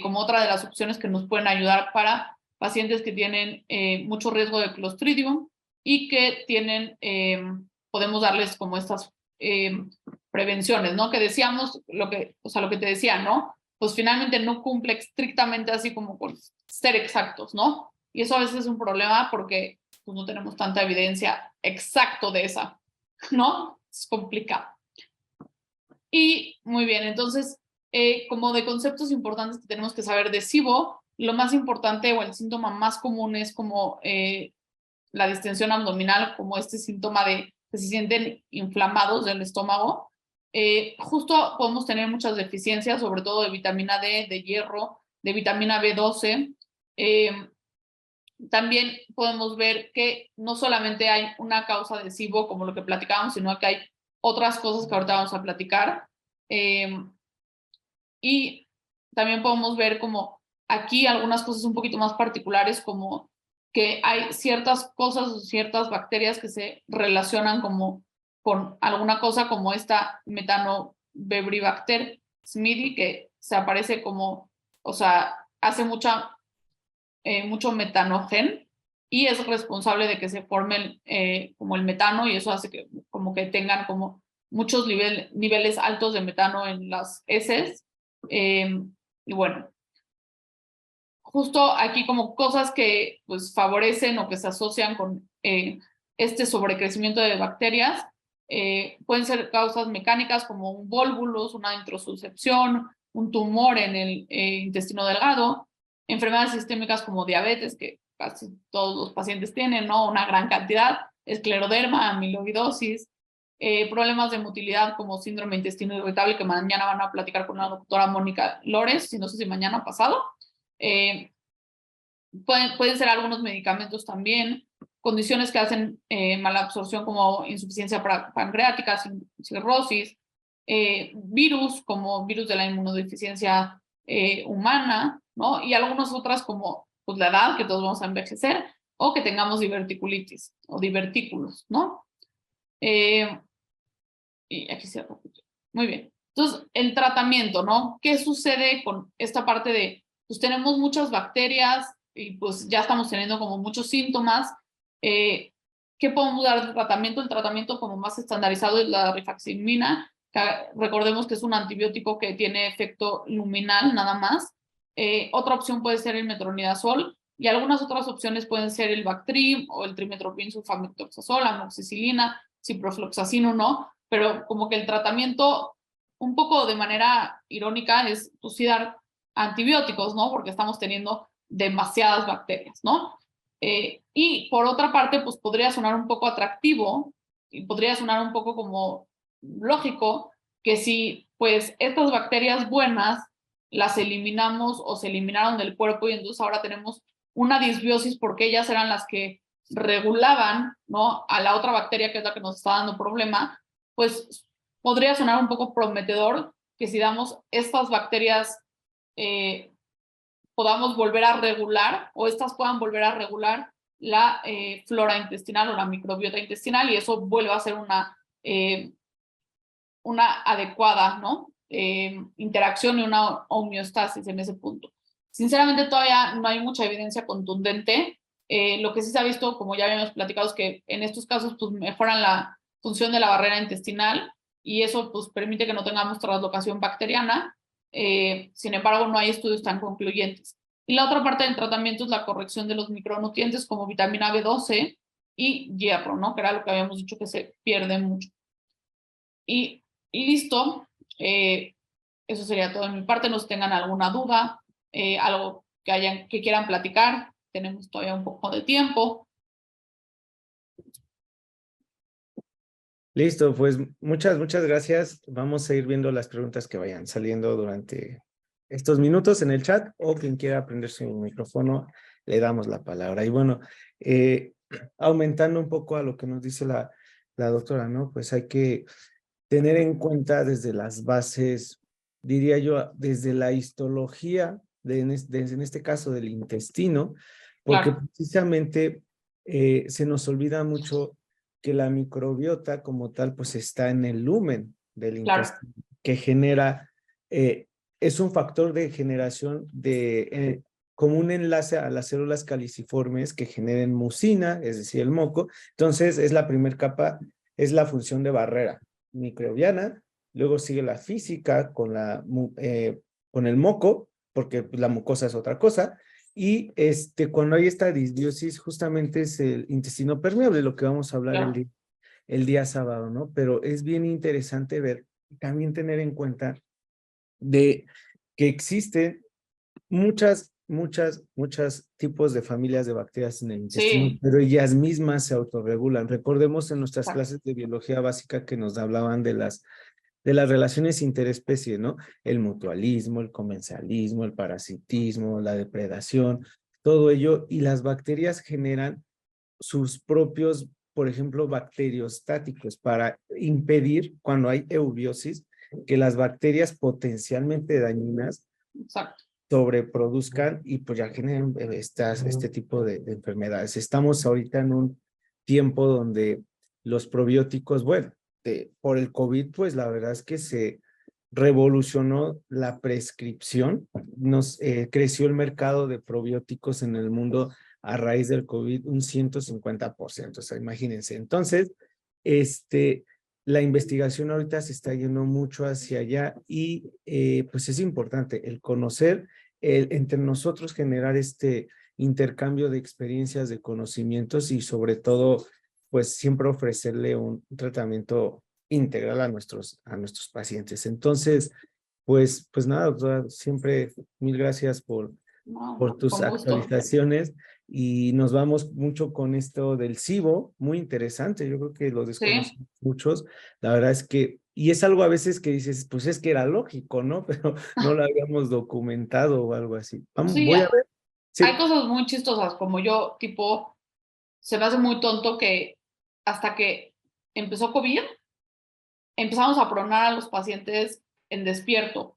como otra de las opciones que nos pueden ayudar para pacientes que tienen mucho riesgo de Clostridium y que tienen, podemos darles como estas prevenciones, ¿no? Que decíamos, lo que te decía, ¿no? Pues finalmente no cumple estrictamente así como por ser exactos, ¿no? Y eso a veces es un problema porque pues, no tenemos tanta evidencia exacto de esa, ¿no? Es complicado. Y muy bien, entonces, como de conceptos importantes que tenemos que saber de SIBO, lo más importante o el síntoma más común es como la distensión abdominal, como este síntoma de que se sienten inflamados del estómago. Justo podemos tener muchas deficiencias, sobre todo de vitamina D, de hierro, de vitamina B12. También podemos ver que no solamente hay una causa de SIBO, como lo que platicábamos, sino que hay otras cosas que ahorita vamos a platicar. Y también podemos ver como aquí algunas cosas un poquito más particulares, como que hay ciertas cosas o ciertas bacterias que se relacionan como con alguna cosa como esta Methanobebribacter smithii, que se aparece como, o sea, hace mucho metanogen y es responsable de que se forme como el metano y eso hace que como que tengan como muchos niveles altos de metano en las heces. Y bueno, justo aquí como cosas que pues favorecen o que se asocian con este sobrecrecimiento de bacterias, pueden ser causas mecánicas como un volvulus, una introsuscepción, un tumor en el intestino delgado, enfermedades sistémicas como diabetes, que casi todos los pacientes tienen, ¿no? Una gran cantidad, escleroderma, amiloidosis, problemas de motilidad como síndrome intestino irritable, que mañana van a platicar con la doctora Mónica Lores, si no sé si mañana pasado. Pueden ser algunos medicamentos también, condiciones que hacen mala absorción como insuficiencia pancreática, cirrosis, virus como virus de la inmunodeficiencia humana, ¿no? Y algunas otras como pues, la edad, que todos vamos a envejecer, o que tengamos diverticulitis o divertículos, ¿no? Y aquí se repite. Muy bien. Entonces, el tratamiento, ¿no? ¿Qué sucede con esta parte de, pues tenemos muchas bacterias y pues ya estamos teniendo como muchos síntomas? ¿Qué podemos dar de tratamiento? El tratamiento como más estandarizado es la rifaximirina, que recordemos que es un antibiótico que tiene efecto luminal nada más. Otra opción puede ser el metronidazol y algunas otras opciones pueden ser el Bactrim o el trimetoprim sulfamethoxazol, amoxicilina, ciprofloxacino, ¿no? Pero como que el tratamiento, un poco de manera irónica, es pues, sí dar antibióticos, ¿no? Porque estamos teniendo demasiadas bacterias, ¿no? Y por otra parte, pues podría sonar un poco atractivo y podría sonar un poco como lógico que si, pues, estas bacterias buenas las eliminamos o se eliminaron del cuerpo y entonces ahora tenemos una disbiosis porque ellas eran las que regulaban, ¿no?, a la otra bacteria que es la que nos está dando problema, pues podría sonar un poco prometedor que si damos estas bacterias podamos volver a regular o estas puedan volver a regular la flora intestinal o la microbiota intestinal y eso vuelve a ser una adecuada, ¿no?, interacción y una homeostasis en ese punto. Sinceramente todavía no hay mucha evidencia contundente. Lo que sí se ha visto, como ya habíamos platicado, es que en estos casos pues, mejoran la función de la barrera intestinal y eso pues, permite que no tengamos traslocación bacteriana. Sin embargo, no hay estudios tan concluyentes. Y la otra parte del tratamiento es la corrección de los micronutrientes como vitamina B12 y hierro, ¿no?, que era lo que habíamos dicho que se pierde mucho. Y listo, eso sería todo de mi parte. No sé si tengan alguna duda, algo que quieran platicar. Tenemos todavía un poco de tiempo. Listo, pues muchas gracias. Vamos a ir viendo las preguntas que vayan saliendo durante estos minutos en el chat o quien quiera prender su micrófono, le damos la palabra. Y bueno, aumentando un poco a lo que nos dice la doctora, ¿no? Pues hay que tener en cuenta desde las bases, diría yo, desde la histología, en este caso del intestino, porque Claro. precisamente se nos olvida mucho que la microbiota como tal, pues está en el lumen del Claro. intestino, que genera, es un factor de generación como un enlace a las células caliciformes que generen mucina, es decir, el moco. Entonces, es la primera capa, es la función de barrera microbiana, luego sigue la física con el moco, porque la mucosa es otra cosa, y cuando hay esta disbiosis, justamente es el intestino permeable, lo que vamos a hablar Claro. el día sábado, ¿no? Pero es bien interesante ver, también tener en cuenta de que existen muchas tipos de familias de bacterias en el intestino, Sí. pero ellas mismas se autorregulan. Recordemos en nuestras Exacto. clases de biología básica que nos hablaban de las relaciones interespecie, ¿no? El mutualismo, el comensalismo, el parasitismo, la depredación, todo ello, y las bacterias generan sus propios, por ejemplo, bacteriostáticos para impedir, cuando hay eubiosis, que las bacterias potencialmente dañinas Exacto. sobreproduzcan y pues ya generen este tipo de enfermedades. Estamos ahorita en un tiempo donde los probióticos, bueno, por el COVID, pues la verdad es que se revolucionó la prescripción, creció el mercado de probióticos en el mundo a raíz del COVID un 150%, o sea, imagínense. Entonces, la investigación ahorita se está yendo mucho hacia allá y pues es importante el conocer, entre nosotros generar este intercambio de experiencias, de conocimientos y sobre todo, pues siempre ofrecerle un tratamiento integral a nuestros pacientes. Entonces, pues nada, doctora, siempre mil gracias por No, tus con gusto. actualizaciones y nos vamos mucho con esto del SIBO, muy interesante, yo creo que lo Sí. desconocen muchos, la verdad es que, y es algo a veces que dices, pues es que era lógico, ¿no? Pero no lo habíamos documentado o algo así. Vamos, Sí, voy a ver. hay Sí, cosas muy chistosas como yo, tipo, se me hace muy tonto que hasta que empezó COVID, empezamos a pronar a los pacientes en despierto.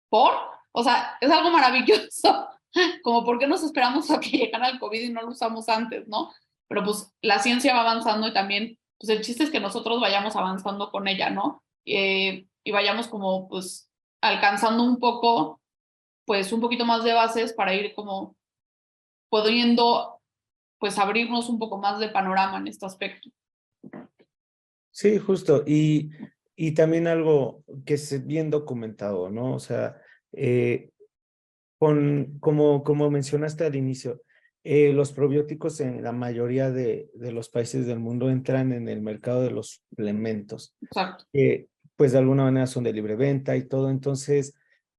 ¿Por? O sea, es algo maravilloso. Como por qué nos esperamos a que llegara el COVID y no lo usamos antes, ¿no? Pero pues la ciencia va avanzando y también, pues el chiste es que nosotros vayamos avanzando con ella, ¿no? Y vayamos como, pues, alcanzando un poco, pues, un poquito más de bases para ir como pudiendo, pues, abrirnos un poco más de panorama en este aspecto. sí, justo. Y también algo que es bien documentado, ¿no? O sea, como mencionaste al inicio, los probióticos en la mayoría de los países del mundo entran en el mercado de los suplementos, Exacto. que pues de alguna manera son de libre venta y todo. Entonces,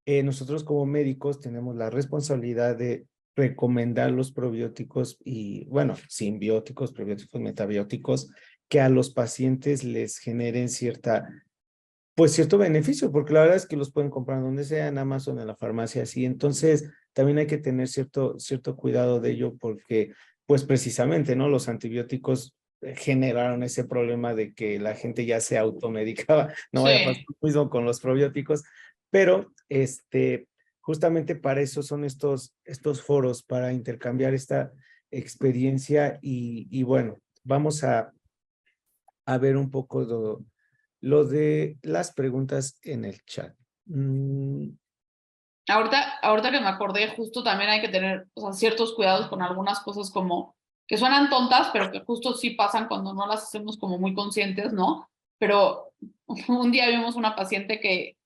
nosotros como médicos tenemos la responsabilidad de recomendar los probióticos y, bueno, simbióticos, probióticos, metabióticos, que a los pacientes les generen cierta pues cierto beneficio, porque la verdad es que los pueden comprar donde sea, en Amazon, en la farmacia, así. Entonces, también hay que tener cierto cuidado de ello porque, pues precisamente, ¿no? Los antibióticos generaron ese problema de que la gente ya se automedicaba. No vaya a pasar Sí. lo mismo con los probióticos, pero justamente para eso son estos foros, para intercambiar esta experiencia y bueno, vamos a ver un poco lo de las preguntas en el chat. Ahorita que me acordé, justo también hay que tener, o sea, ciertos cuidados con algunas cosas como que suenan tontas, pero que justo sí pasan cuando no las hacemos como muy conscientes, ¿no? Pero un día vimos una paciente que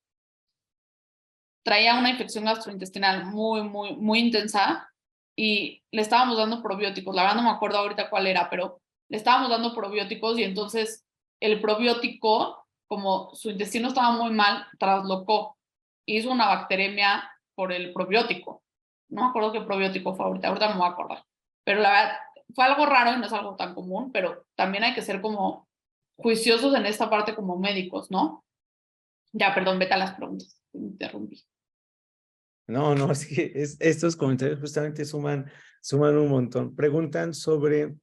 traía una infección gastrointestinal muy intensa y le estábamos dando probióticos. La verdad no me acuerdo ahorita cuál era, pero le estábamos dando probióticos y entonces el probiótico, como su intestino estaba muy mal, traslocó. Hizo una bacteremia por el probiótico. No me acuerdo qué probiótico fue ahorita me voy a acordar. Pero la verdad, fue algo raro y no es algo tan común, pero también hay que ser como juiciosos en esta parte como médicos, ¿no? Ya, perdón, vete a las preguntas. Me interrumpí. No, no, es que estos comentarios justamente suman un montón. Preguntan sobre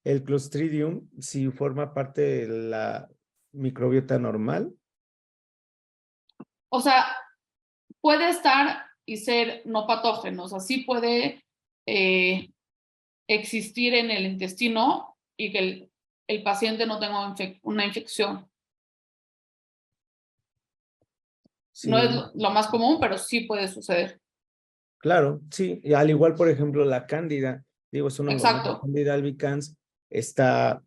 el Clostridium, si forma parte de la microbiota normal. O sea, puede estar y ser no patógeno, o sea, sí puede eh, existir en el intestino y que el paciente no tenga una infección. No es Sí, lo más común, pero sí puede suceder. claro, sí. Y al igual, por ejemplo, la cándida, digo, es una la Exacto, cándida albicans está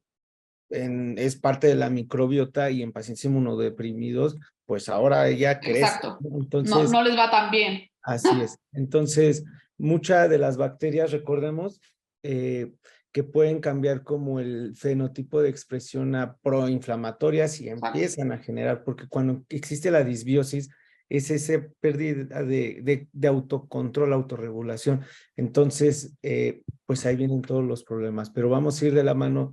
es parte de la microbiota y en pacientes inmunodeprimidos, pues ahora ya crece, exacto. ¿no? No, Entonces, no les va tan bien. así es. Entonces, muchas de las bacterias, recordemos, que pueden cambiar como el fenotipo de expresión a proinflamatorias y Exacto. empiezan a generar, porque cuando existe la disbiosis, es esa pérdida de autocontrol, autorregulación. Entonces, pues ahí vienen todos los problemas, pero vamos a ir de la mano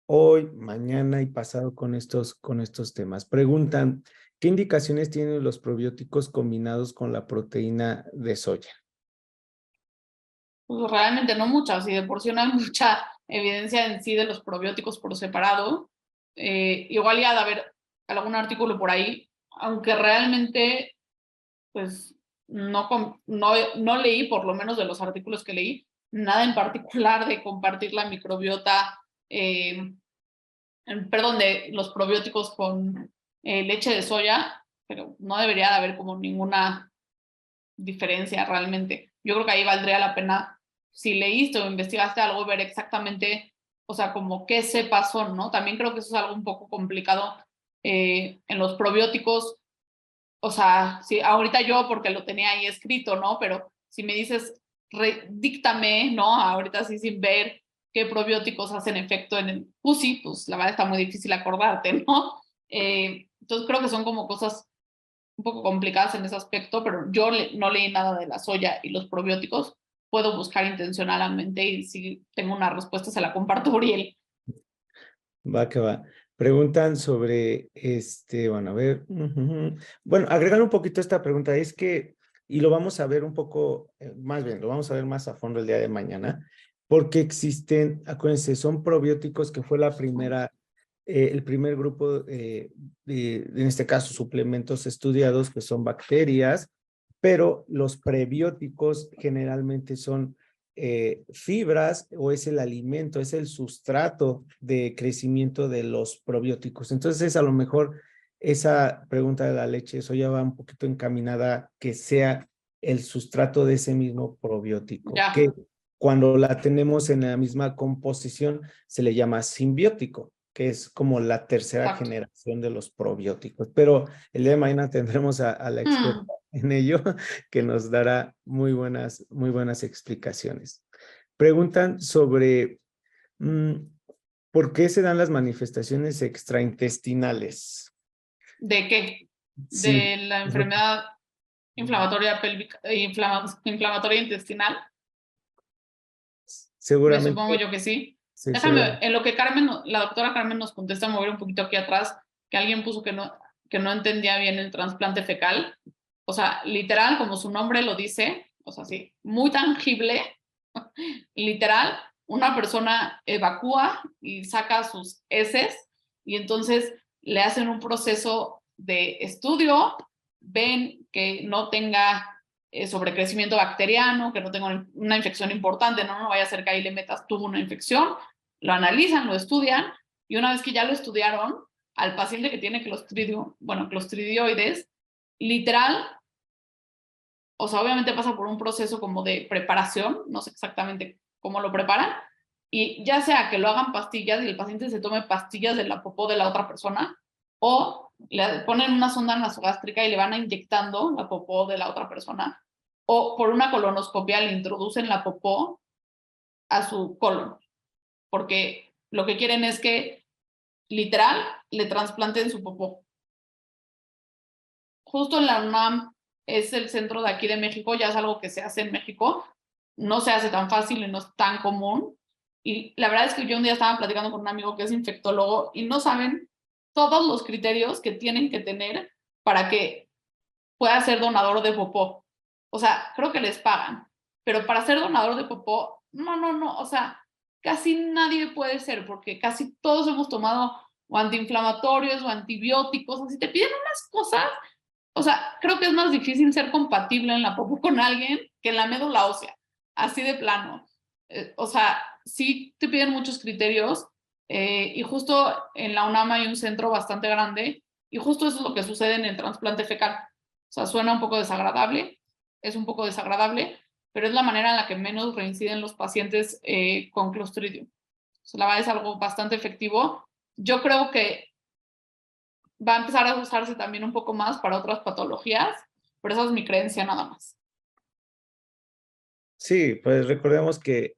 hoy, mañana y pasado con estos temas. Preguntan, ¿qué indicaciones tienen los probióticos combinados con la proteína de soya? Pues realmente no muchas, y de por sí no hay mucha evidencia en sí de los probióticos por separado. Igual ya de haber algún artículo por ahí, aunque realmente pues no leí, por lo menos de los artículos que leí, nada en particular de compartir la microbiota, perdón, de los probióticos con leche de soya, pero no debería de haber como ninguna diferencia realmente. Yo creo que ahí valdría la pena, si leíste o investigaste algo, ver exactamente, o sea, como qué cepas son, ¿no? También creo que eso es algo un poco complicado en los probióticos. O sea, sí, ahorita yo porque lo tenía ahí escrito, ¿no? Pero si me dices, díctame, ¿no? Ahorita sí sin ver qué probióticos hacen efecto en el PUSI, pues la verdad está muy difícil acordarte, ¿no? Entonces creo que son como cosas un poco complicadas en ese aspecto, pero yo no leí nada de la soya y los probióticos. Puedo buscar intencionalmente y si tengo una respuesta se la comparto a Uriel. Va que va. Preguntan sobre bueno, a ver. Bueno, agregar un poquito esta pregunta, es que, y lo vamos a ver un poco, más bien, lo vamos a ver más a fondo el día de mañana, porque existen, acuérdense, son probióticos que fue el primer grupo, en este caso, suplementos estudiados, que son bacterias, pero los prebióticos generalmente son fibras o es el alimento, es el sustrato de crecimiento de los probióticos. Entonces, a lo mejor esa pregunta de la leche, eso ya va un poquito encaminada que sea el sustrato de ese mismo probiótico, que Ya, cuando la tenemos en la misma composición se le llama simbiótico, que es como la tercera exacto. generación de los probióticos. Pero el día de mañana tendremos a la experta Hmm. en ello que nos dará muy buenas explicaciones. Preguntan sobre por qué se dan las manifestaciones extraintestinales. ¿De qué? Sí, De la enfermedad inflamatoria pélvica, inflamatoria intestinal. Me supongo seguramente, yo que sí. seguramente. Déjame, en lo que Carmen, la doctora Carmen nos contesta, mover un poquito aquí atrás, que alguien puso que no, que no entendía bien el trasplante fecal. O sea, literal, como su nombre lo dice, o sea, sí, muy tangible, literal, una persona evacúa y saca sus heces y entonces le hacen un proceso de estudio, ven que no tenga sobrecrecimiento bacteriano, que no tenga una infección importante, no vaya a ser que ahí le metas tuvo una infección, lo analizan, lo estudian y una vez que ya lo estudiaron, al paciente que tiene clostridioides, literal, o sea, obviamente pasa por un proceso como de preparación, no sé exactamente cómo lo preparan, y ya sea que lo hagan pastillas y el paciente se tome pastillas de la popó de la otra persona, o le ponen una sonda nasogástrica y le van a inyectando la popó de la otra persona, o por una colonoscopia le introducen la popó a su colon, porque lo que quieren es que literal le trasplanten su popó. Justo en la UNAM es el centro de aquí de México, ya es algo que se hace en México, no se hace tan fácil y no es tan común. Y la verdad es que yo un día estaba platicando con un amigo que es infectólogo y no saben todos los criterios que tienen que tener para que pueda ser donador de popó. O sea, creo que les pagan, pero para ser donador de popó, no, o sea, casi nadie puede ser porque casi todos hemos tomado o antiinflamatorios o antibióticos, o si te piden unas cosas, o sea, creo que es más difícil ser compatible en la popó con alguien que en la médula ósea, así de plano. O sea, sí te piden muchos criterios y justo en la UNAM hay un centro bastante grande y justo eso es lo que sucede en el trasplante fecal. O sea, suena un poco desagradable, es un poco desagradable, pero es la manera en la que menos reinciden los pacientes con Clostridium. O sea, la verdad es algo bastante efectivo. Yo creo que va a empezar a usarse también un poco más para otras patologías, pero esa es mi creencia nada más. Sí, pues recordemos que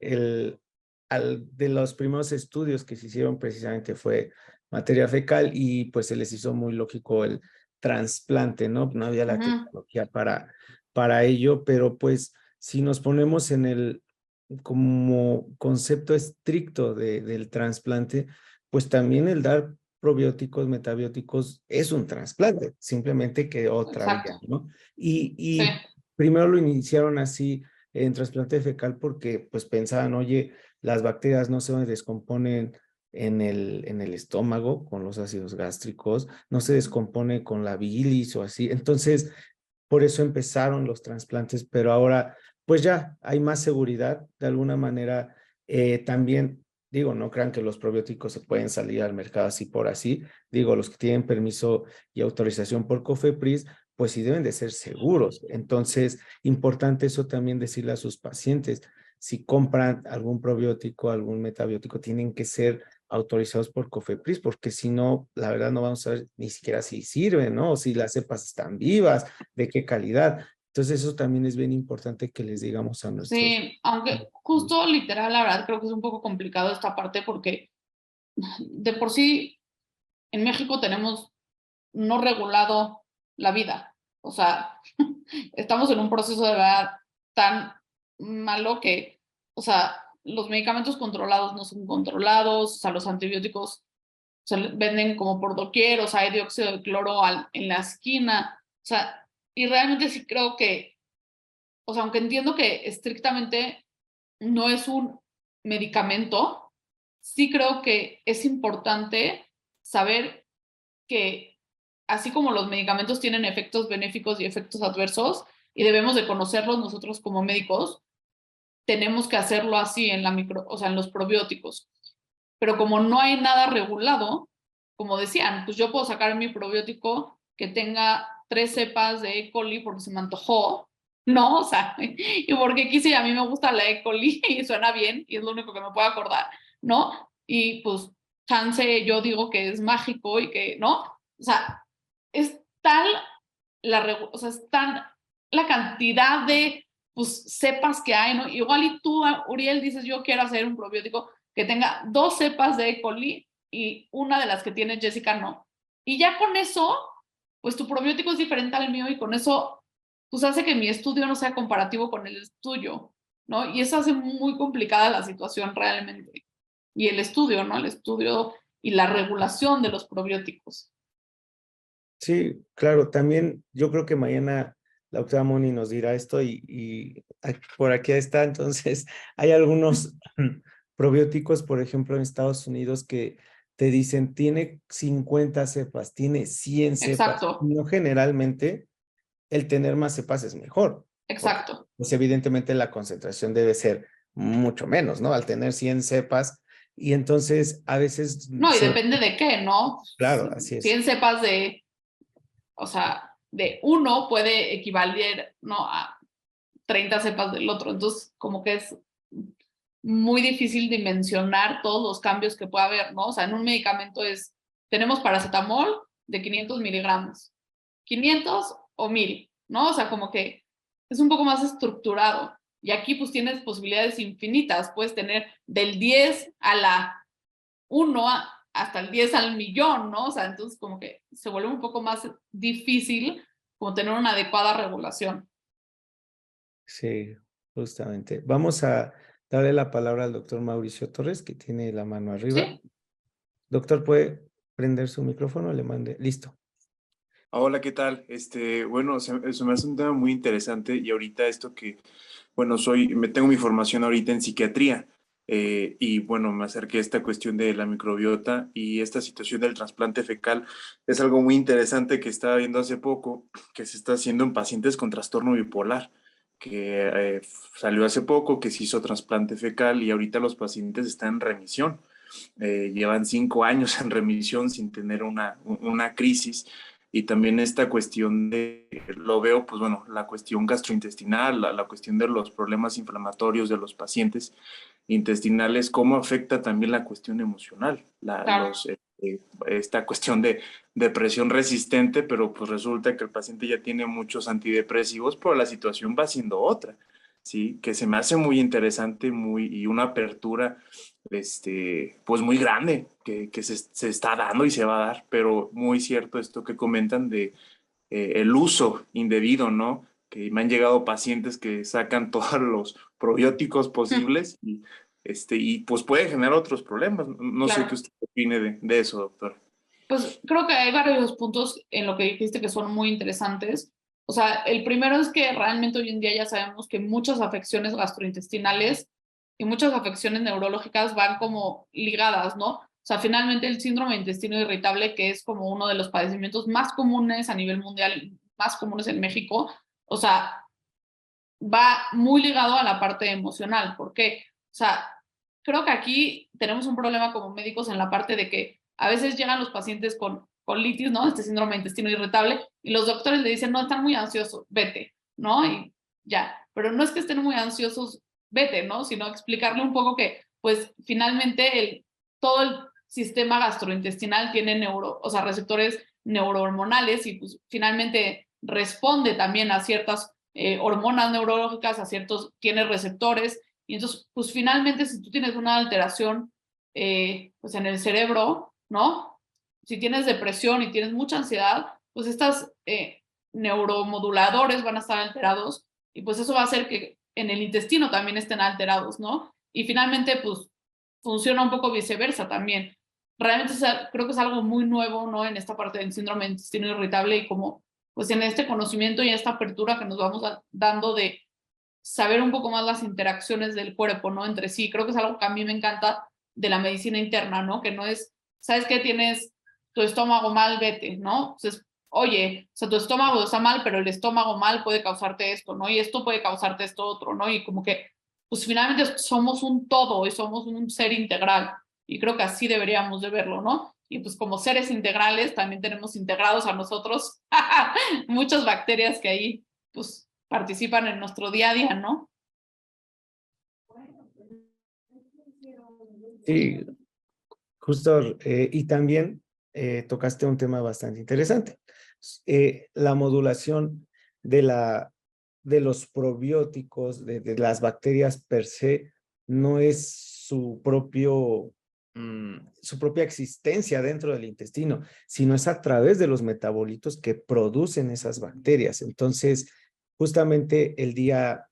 de los primeros estudios que se hicieron precisamente fue materia fecal y pues se les hizo muy lógico el trasplante, ¿no? No había la tecnología para ello, pero pues si nos ponemos en el como concepto estricto del trasplante, pues también el dar probióticos, metabióticos es un trasplante, simplemente que otra vía, Exacto. ¿no? Sí. Y primero lo iniciaron así en trasplante fecal porque pues pensaban, oye, las bacterias no se descomponen en el estómago con los ácidos gástricos, no se descompone con la bilis o así. Entonces, por eso empezaron los trasplantes, pero ahora pues ya hay más seguridad de alguna manera. También digo, no crean que los probióticos se pueden salir al mercado así por así. Digo, los que tienen permiso y autorización por COFEPRIS, pues sí deben de ser seguros. Entonces, importante eso también decirle a sus pacientes. Si compran algún probiótico, algún metabiótico, tienen que ser autorizados por COFEPRIS, porque si no, la verdad no vamos a ver ni siquiera si sirven, ¿no? O si las cepas están vivas, de qué calidad. Entonces, eso también es bien importante que les digamos a nuestros. Sí, aunque justo literal, la verdad creo que es un poco complicado esta parte porque de por sí en México tenemos no regulado la vida. O sea, estamos en un proceso de verdad tan malo que, o sea, los medicamentos controlados no son controlados, o sea, los antibióticos se venden como por doquier, o sea, hay dióxido de cloro en la esquina, o sea, y realmente sí creo que, o sea, aunque entiendo que estrictamente no es un medicamento, sí creo que es importante saber que así como los medicamentos tienen efectos benéficos y efectos adversos, y debemos de conocerlos nosotros como médicos, tenemos que hacerlo así en o sea, en los probióticos. Pero como no hay nada regulado, como decían, pues yo puedo sacar mi probiótico que tenga 3 cepas de E. coli porque se me antojó, ¿no? O sea, y porque quise y a mí me gusta la E. coli y suena bien y es lo único que me puedo acordar, ¿no? Y pues chance yo digo que es mágico y que, ¿no? O sea, es tal o sea, es tan la cantidad de pues cepas que hay, ¿no? Igual y tú, Uriel, dices yo quiero hacer un probiótico que tenga 2 cepas de E. coli y una de las que tiene Jessica no. Y ya con eso, pues tu probiótico es diferente al mío y con eso, pues hace que mi estudio no sea comparativo con el tuyo, ¿no? Y eso hace muy complicada la situación realmente. Y el estudio, ¿no? El estudio y la regulación de los probióticos. Sí, claro, también yo creo que mañana la doctora Moni nos dirá esto por aquí está, entonces hay algunos probióticos, por ejemplo, en Estados Unidos que te dicen tiene 50 cepas, tiene 100 cepas, Exacto, no generalmente el tener más cepas es mejor, porque exacto. pues evidentemente la concentración debe ser mucho menos, ¿no? Al tener 100 cepas y entonces a veces No, y depende de qué, ¿no? claro, así es. 100 cepas de, o sea, de uno puede equivaler, ¿no? A 30 cepas del otro. Entonces, como que es muy difícil dimensionar todos los cambios que puede haber, ¿no? O sea, en un medicamento tenemos paracetamol de 500 miligramos, 500 o 1000, ¿no? O sea, como que es un poco más estructurado. Y aquí pues tienes posibilidades infinitas, puedes tener del 10 a la 1 hasta el 10 al millón, ¿no? O sea, entonces como que se vuelve un poco más difícil como tener una adecuada regulación. Sí, justamente. Vamos a darle la palabra al doctor Mauricio Torres, que tiene la mano arriba. ¿Sí? Doctor, ¿puede prender su micrófono? Le mande. Listo. Hola, ¿qué tal? Bueno, se me hace un tema muy interesante y ahorita esto que, bueno, tengo mi formación ahorita en psiquiatría y bueno, me acerqué a esta cuestión de la microbiota y esta situación del trasplante fecal es algo muy interesante que estaba viendo hace poco, que se está haciendo en pacientes con trastorno bipolar, que salió hace poco, que se hizo trasplante fecal y ahorita los pacientes están en remisión. Llevan 5 años en remisión sin tener una crisis y también esta cuestión lo veo, pues bueno, la cuestión gastrointestinal, la cuestión de los problemas inflamatorios de los pacientes intestinales, cómo afecta también la cuestión emocional, Claro. esta cuestión de depresión resistente, pero pues resulta que el paciente ya tiene muchos antidepresivos, pero la situación va siendo otra, ¿sí? Que se me hace muy interesante y una apertura pues muy grande que se está dando y se va a dar, pero muy cierto esto que comentan de el uso indebido, ¿no? Que me han llegado pacientes que sacan todos los probióticos posibles y pues puede generar otros problemas. No sé qué Claro. usted opine de eso, doctor. Pues creo que hay varios puntos en lo que dijiste que son muy interesantes. O sea, el primero es que realmente hoy en día ya sabemos que muchas afecciones gastrointestinales y muchas afecciones neurológicas van como ligadas, ¿no? O sea, finalmente el síndrome de intestino irritable, que es como uno de los padecimientos más comunes a nivel mundial, más comunes en México, o sea, va muy ligado a la parte emocional. ¿Por qué? O sea, creo que aquí tenemos un problema como médicos en la parte de que a veces llegan los pacientes con colitis, ¿no? Este síndrome de intestino irritable, y los doctores le dicen, no, están muy ansiosos, vete, ¿no? Y ya, pero no es que estén muy ansiosos, vete, ¿no? Sino explicarle un poco que, pues, finalmente todo el sistema gastrointestinal tiene o sea, receptores neurohormonales y pues finalmente responde también a ciertas hormonas neurológicas, tiene receptores, y entonces, pues finalmente si tú tienes una alteración pues en el cerebro, ¿no? Si tienes depresión y tienes mucha ansiedad, pues estas neuromoduladores van a estar alterados y pues eso va a hacer que en el intestino también estén alterados, ¿no? Y finalmente, pues funciona un poco viceversa también. Realmente creo que es algo muy nuevo, ¿no? En esta parte del síndrome de intestino irritable y como pues en este conocimiento y esta apertura que nos vamos dando de saber un poco más las interacciones del cuerpo, ¿no? Entre sí. Creo que es algo que a mí me encanta de la medicina interna, ¿no? Que no es, ¿sabes qué? Tienes tu estómago mal, vete, ¿no? Entonces, oye, o sea, tu estómago está mal, pero el estómago mal puede causarte esto, ¿no? Y esto puede causarte esto otro, ¿no? Y como que, pues finalmente somos un todo y somos un ser integral. Y creo que así deberíamos de verlo, ¿no? Y pues como seres integrales también tenemos integrados a nosotros muchas bacterias que ahí pues participan en nuestro día a día, ¿no? Sí, justo. Y también tocaste un tema bastante interesante. La modulación de, de los probióticos, de las bacterias per se, no es su propia existencia dentro del intestino, sino es a través de los metabolitos que producen esas bacterias. Entonces, justamente el día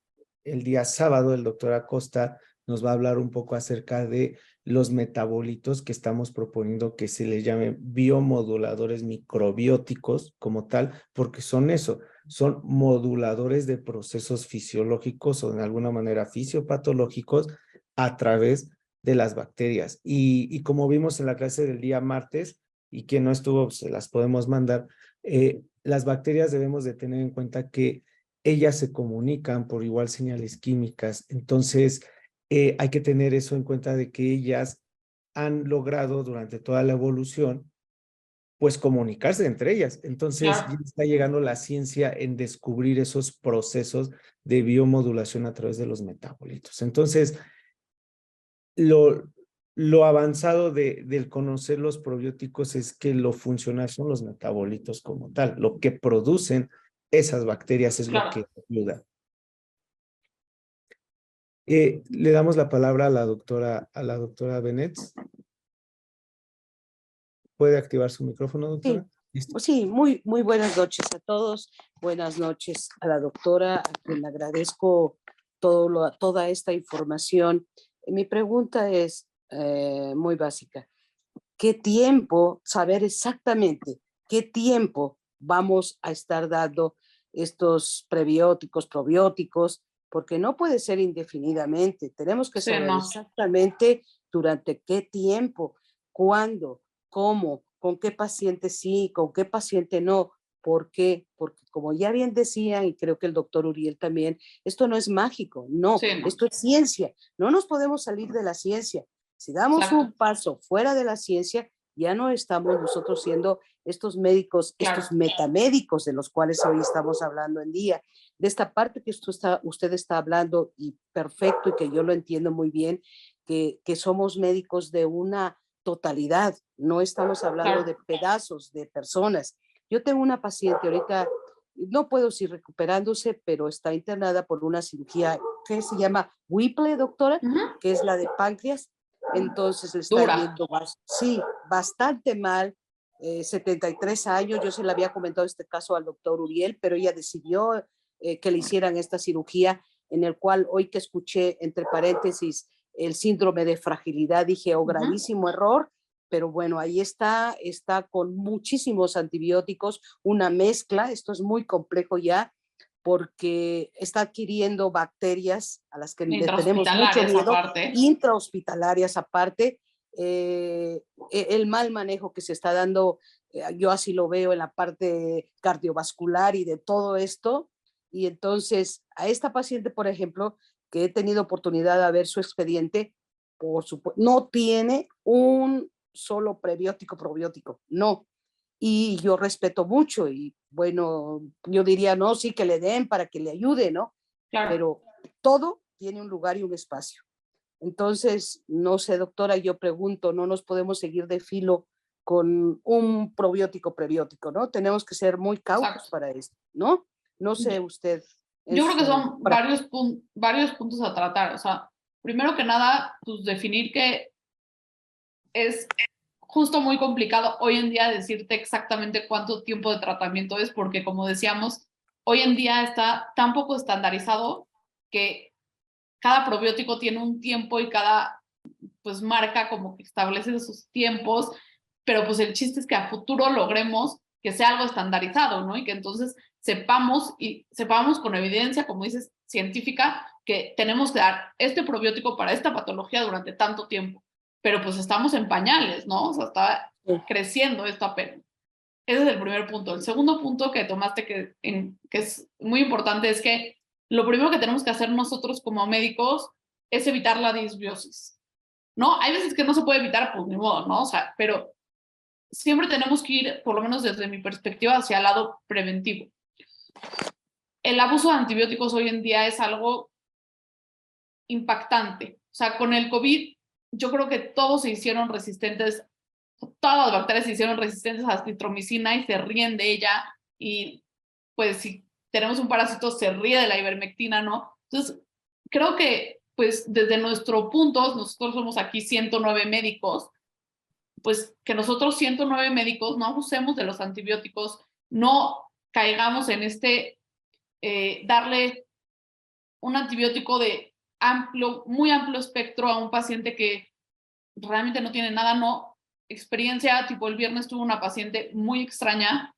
sábado, el doctor Acosta nos va a hablar un poco acerca de los metabolitos que estamos proponiendo que se les llame biomoduladores microbióticos como tal, porque son eso, son moduladores de procesos fisiológicos o de alguna manera fisiopatológicos a través de las bacterias. Y como vimos en la clase del día martes, y quien no estuvo, se las podemos mandar, las bacterias debemos de tener en cuenta que ellas se comunican por igual señales químicas. Entonces, hay que tener eso en cuenta de que ellas han logrado durante toda la evolución, pues comunicarse entre ellas. Entonces, ya Claro, está llegando la ciencia en descubrir esos procesos de biomodulación a través de los metabolitos. Entonces, lo avanzado del conocer los probióticos es que lo funcional son los metabolitos como tal. Lo que producen esas bacterias es lo claro. que ayuda. Le damos la palabra a la doctora Benet. ¿Puede activar su micrófono, doctora? Sí, Listo. sí, muy buenas noches a todos. Buenas noches a la doctora, a quien le agradezco toda esta información. Mi pregunta es muy básica. ¿Qué tiempo, saber exactamente qué tiempo vamos a estar dando estos prebióticos, probióticos? Porque no puede ser indefinidamente. Tenemos que Sí, saber no. exactamente durante qué tiempo, cuándo, cómo, con qué paciente sí, con qué paciente no. ¿Por qué? Porque como ya bien decían, y creo que el doctor Uriel también, esto no es mágico, no, Sí, no. esto es ciencia. No nos podemos salir de la ciencia. Si damos Exacto. un paso fuera de la ciencia, ya no estamos nosotros siendo estos médicos, estos Claro. metamédicos de los cuales hoy estamos hablando en día. De esta parte que usted está hablando, y perfecto, y que yo lo entiendo muy bien, que somos médicos de una totalidad, no estamos hablando de Claro. pedazos de personas. Yo tengo una paciente ahorita, no puedo decir recuperándose, pero está internada por una cirugía que se llama Whipple, doctora, Ujú. que es la de páncreas. Entonces le está Dura. yendo, sí, bastante mal. 73 años, yo se le había comentado este caso al doctor Uriel, pero ella decidió que le hicieran esta cirugía, en el cual hoy que escuché, entre paréntesis, el síndrome de fragilidad, dije, oh, Ujú. gravísimo error, pero bueno, ahí está con muchísimos antibióticos, una mezcla, esto es muy complejo ya, porque está adquiriendo bacterias a las que le tenemos mucho Intrahospitalarias miedo, aparte. intrahospitalarias aparte, el mal manejo que se está dando, yo así lo veo en la parte cardiovascular y de todo esto. Y entonces a esta paciente, por ejemplo, que he tenido oportunidad de ver su expediente, por supuesto, no tiene un solo prebiótico, probiótico, no. Y yo respeto mucho y bueno, yo diría, no, sí que le den para que le ayude, ¿no? Claro. Pero todo tiene un lugar y un espacio. Entonces, no sé, doctora, yo pregunto, no nos podemos seguir de filo con un probiótico prebiótico, ¿no? Tenemos que ser muy cautos Exacto. para esto, ¿no? No sé usted en Yo creo que su son práctica. varios puntos a tratar. O sea, primero que nada, pues definir que es justo muy complicado hoy en día decirte exactamente cuánto tiempo de tratamiento es, porque como decíamos, hoy en día está tan poco estandarizado que cada probiótico tiene un tiempo y cada pues marca como que establece sus tiempos, pero pues el chiste es que a futuro logremos que sea algo estandarizado, ¿no? Y que entonces sepamos con evidencia, como dices, científica, que tenemos que dar este probiótico para esta patología durante tanto tiempo. Pero pues estamos en pañales, ¿no? O sea, está creciendo esto apenas. Ese es el primer punto. El segundo punto que tomaste, que es muy importante, es que lo primero que tenemos que hacer nosotros como médicos es evitar la disbiosis, ¿no? Hay veces que no se puede evitar, pues ni modo, ¿no? O sea, pero siempre tenemos que ir, por lo menos desde mi perspectiva, hacia el lado preventivo. El abuso de antibióticos hoy en día es algo impactante. O sea, con el COVID, yo creo que todos se hicieron resistentes, todas las bacterias se hicieron resistentes a la citromicina y se ríen de ella. Y pues si tenemos un parásito, se ríe de la ivermectina, ¿no? Entonces, creo que pues desde nuestro punto, nosotros somos aquí 109 médicos, pues que nosotros 109 médicos no abusemos de los antibióticos, no caigamos en darle un antibiótico de muy amplio espectro a un paciente que realmente no tiene nada, no. Experiencia, tipo el viernes tuve una paciente muy extraña,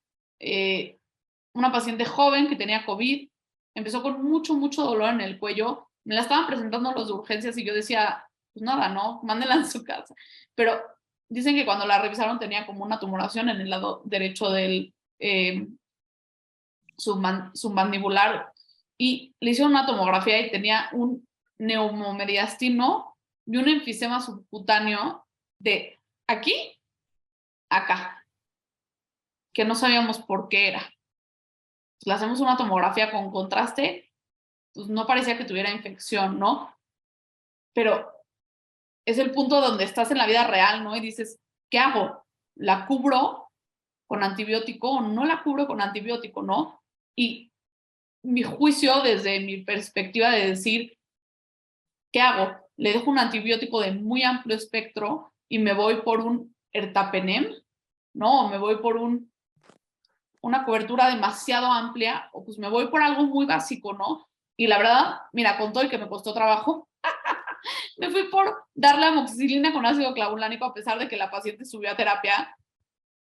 una paciente joven que tenía COVID, empezó con mucho dolor en el cuello, me la estaban presentando los de urgencias y yo decía, pues nada, ¿no? Mándenla en su casa. Pero dicen que cuando la revisaron tenía como una tumoración en el lado derecho del submandibular y le hicieron una tomografía y tenía un neumomediastino y un enfisema subcutáneo de aquí a acá, que no sabíamos por qué era. Le hacemos una tomografía con contraste, pues no parecía que tuviera infección, ¿no? Pero es el punto donde estás en la vida real, ¿no? Y dices, ¿qué hago? ¿La cubro con antibiótico o no la cubro con antibiótico, no? Y mi juicio desde mi perspectiva de decir, ¿qué hago? ¿Le dejo un antibiótico de muy amplio espectro y me voy por un ertapenem? ¿No? ¿O me voy por una cobertura demasiado amplia? O pues me voy por algo muy básico, ¿no? Y la verdad, mira, con todo y que me costó trabajo, me fui por darle amoxicilina con ácido clavulánico a pesar de que la paciente subió a terapia.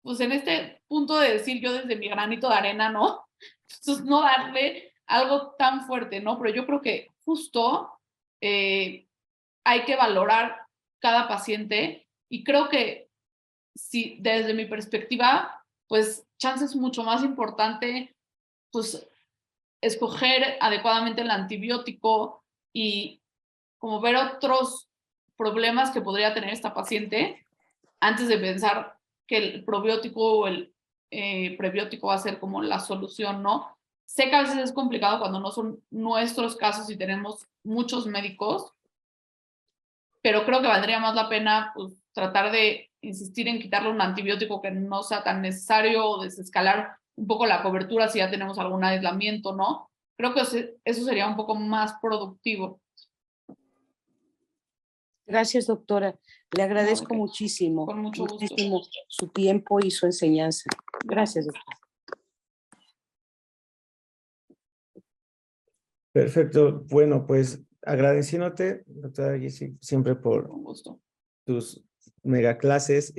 Pues en este punto de decir yo desde mi granito de arena, ¿no? Pues no darle algo tan fuerte, ¿no? Pero yo creo que justo hay que valorar cada paciente y creo que si desde mi perspectiva, pues chance es mucho más importante, pues escoger adecuadamente el antibiótico y como ver otros problemas que podría tener esta paciente antes de pensar que el probiótico o el prebiótico va a ser como la solución, ¿no? Sé que a veces es complicado cuando no son nuestros casos y tenemos muchos médicos, pero creo que valdría más la pena pues, tratar de insistir en quitarle un antibiótico que no sea tan necesario o desescalar un poco la cobertura si ya tenemos algún aislamiento, ¿no? Creo que eso sería un poco más productivo. Gracias, doctora. Le agradezco No, muchísimo, con mucho muchísimo gusto. su tiempo y su enseñanza. Gracias, doctora. Perfecto. Bueno, pues agradeciéndote, doctora Jessie, siempre por Con gusto. tus mega clases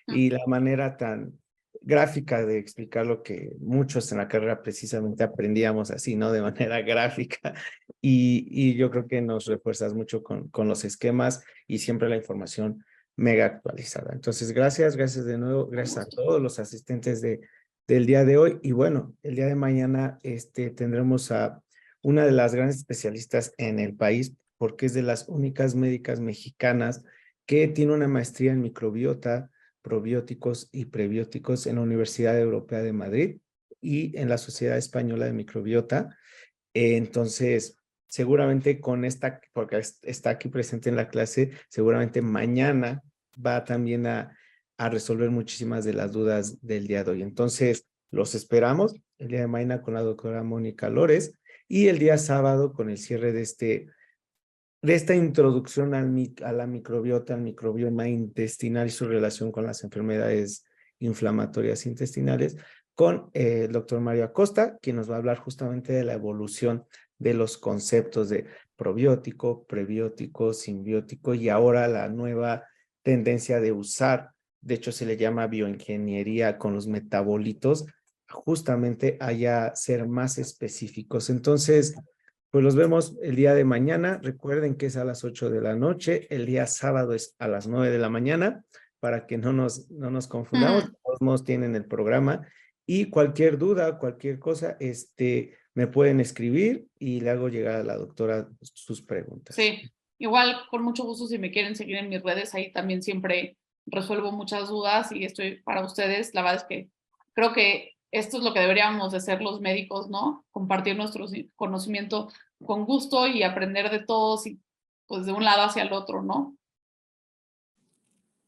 y la manera tan gráfica de explicar lo que muchos en la carrera precisamente aprendíamos así, ¿no? De manera gráfica. Y yo creo que nos refuerzas mucho con los esquemas y siempre la información mega actualizada. Entonces, gracias de nuevo, gracias a todos los asistentes del día de hoy. Y bueno, el día de mañana tendremos a una de las grandes especialistas en el país, porque es de las únicas médicas mexicanas que tiene una maestría en microbiota, probióticos y prebióticos en la Universidad Europea de Madrid y en la Sociedad Española de Microbiota. Entonces, seguramente con esta, porque está aquí presente en la clase, seguramente mañana va también a resolver muchísimas de las dudas del día de hoy. Entonces, los esperamos el día de mañana con la doctora Mónica Lores y el día sábado con el cierre de esta introducción a la microbiota, al microbioma intestinal y su relación con las enfermedades inflamatorias intestinales, con el doctor Mario Acosta, quien nos va a hablar justamente de la evolución de los conceptos de probiótico, prebiótico, simbiótico y ahora la nueva tendencia de usar, de hecho se le llama bioingeniería con los metabolitos, justamente allá ser más específicos. Entonces, pues los vemos el día de mañana. Recuerden que es a las 8 de la noche. El día sábado es a las 9 de la mañana para que no nos confundamos. Todos modos tienen el programa y cualquier duda, cualquier cosa, me pueden escribir y le hago llegar a la doctora sus preguntas. Sí, igual con mucho gusto si me quieren seguir en mis redes, ahí también siempre resuelvo muchas dudas y estoy para ustedes. La verdad es que creo que esto es lo que deberíamos de hacer los médicos, ¿no? Compartir nuestro conocimiento con gusto y aprender de todos y pues de un lado hacia el otro, ¿no?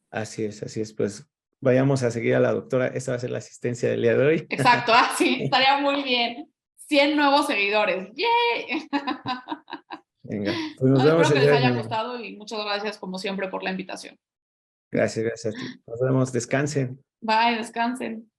Así es. Pues vayamos a seguir a la doctora. Esa va a ser la asistencia del día de hoy. Exacto, así estaría muy bien. 100 nuevos seguidores. ¡Yay! Venga, pues nos vemos Espero que el día les de haya mañana. gustado y muchas gracias como siempre por la invitación. Gracias a ti. Nos vemos. Descansen. Bye, descansen.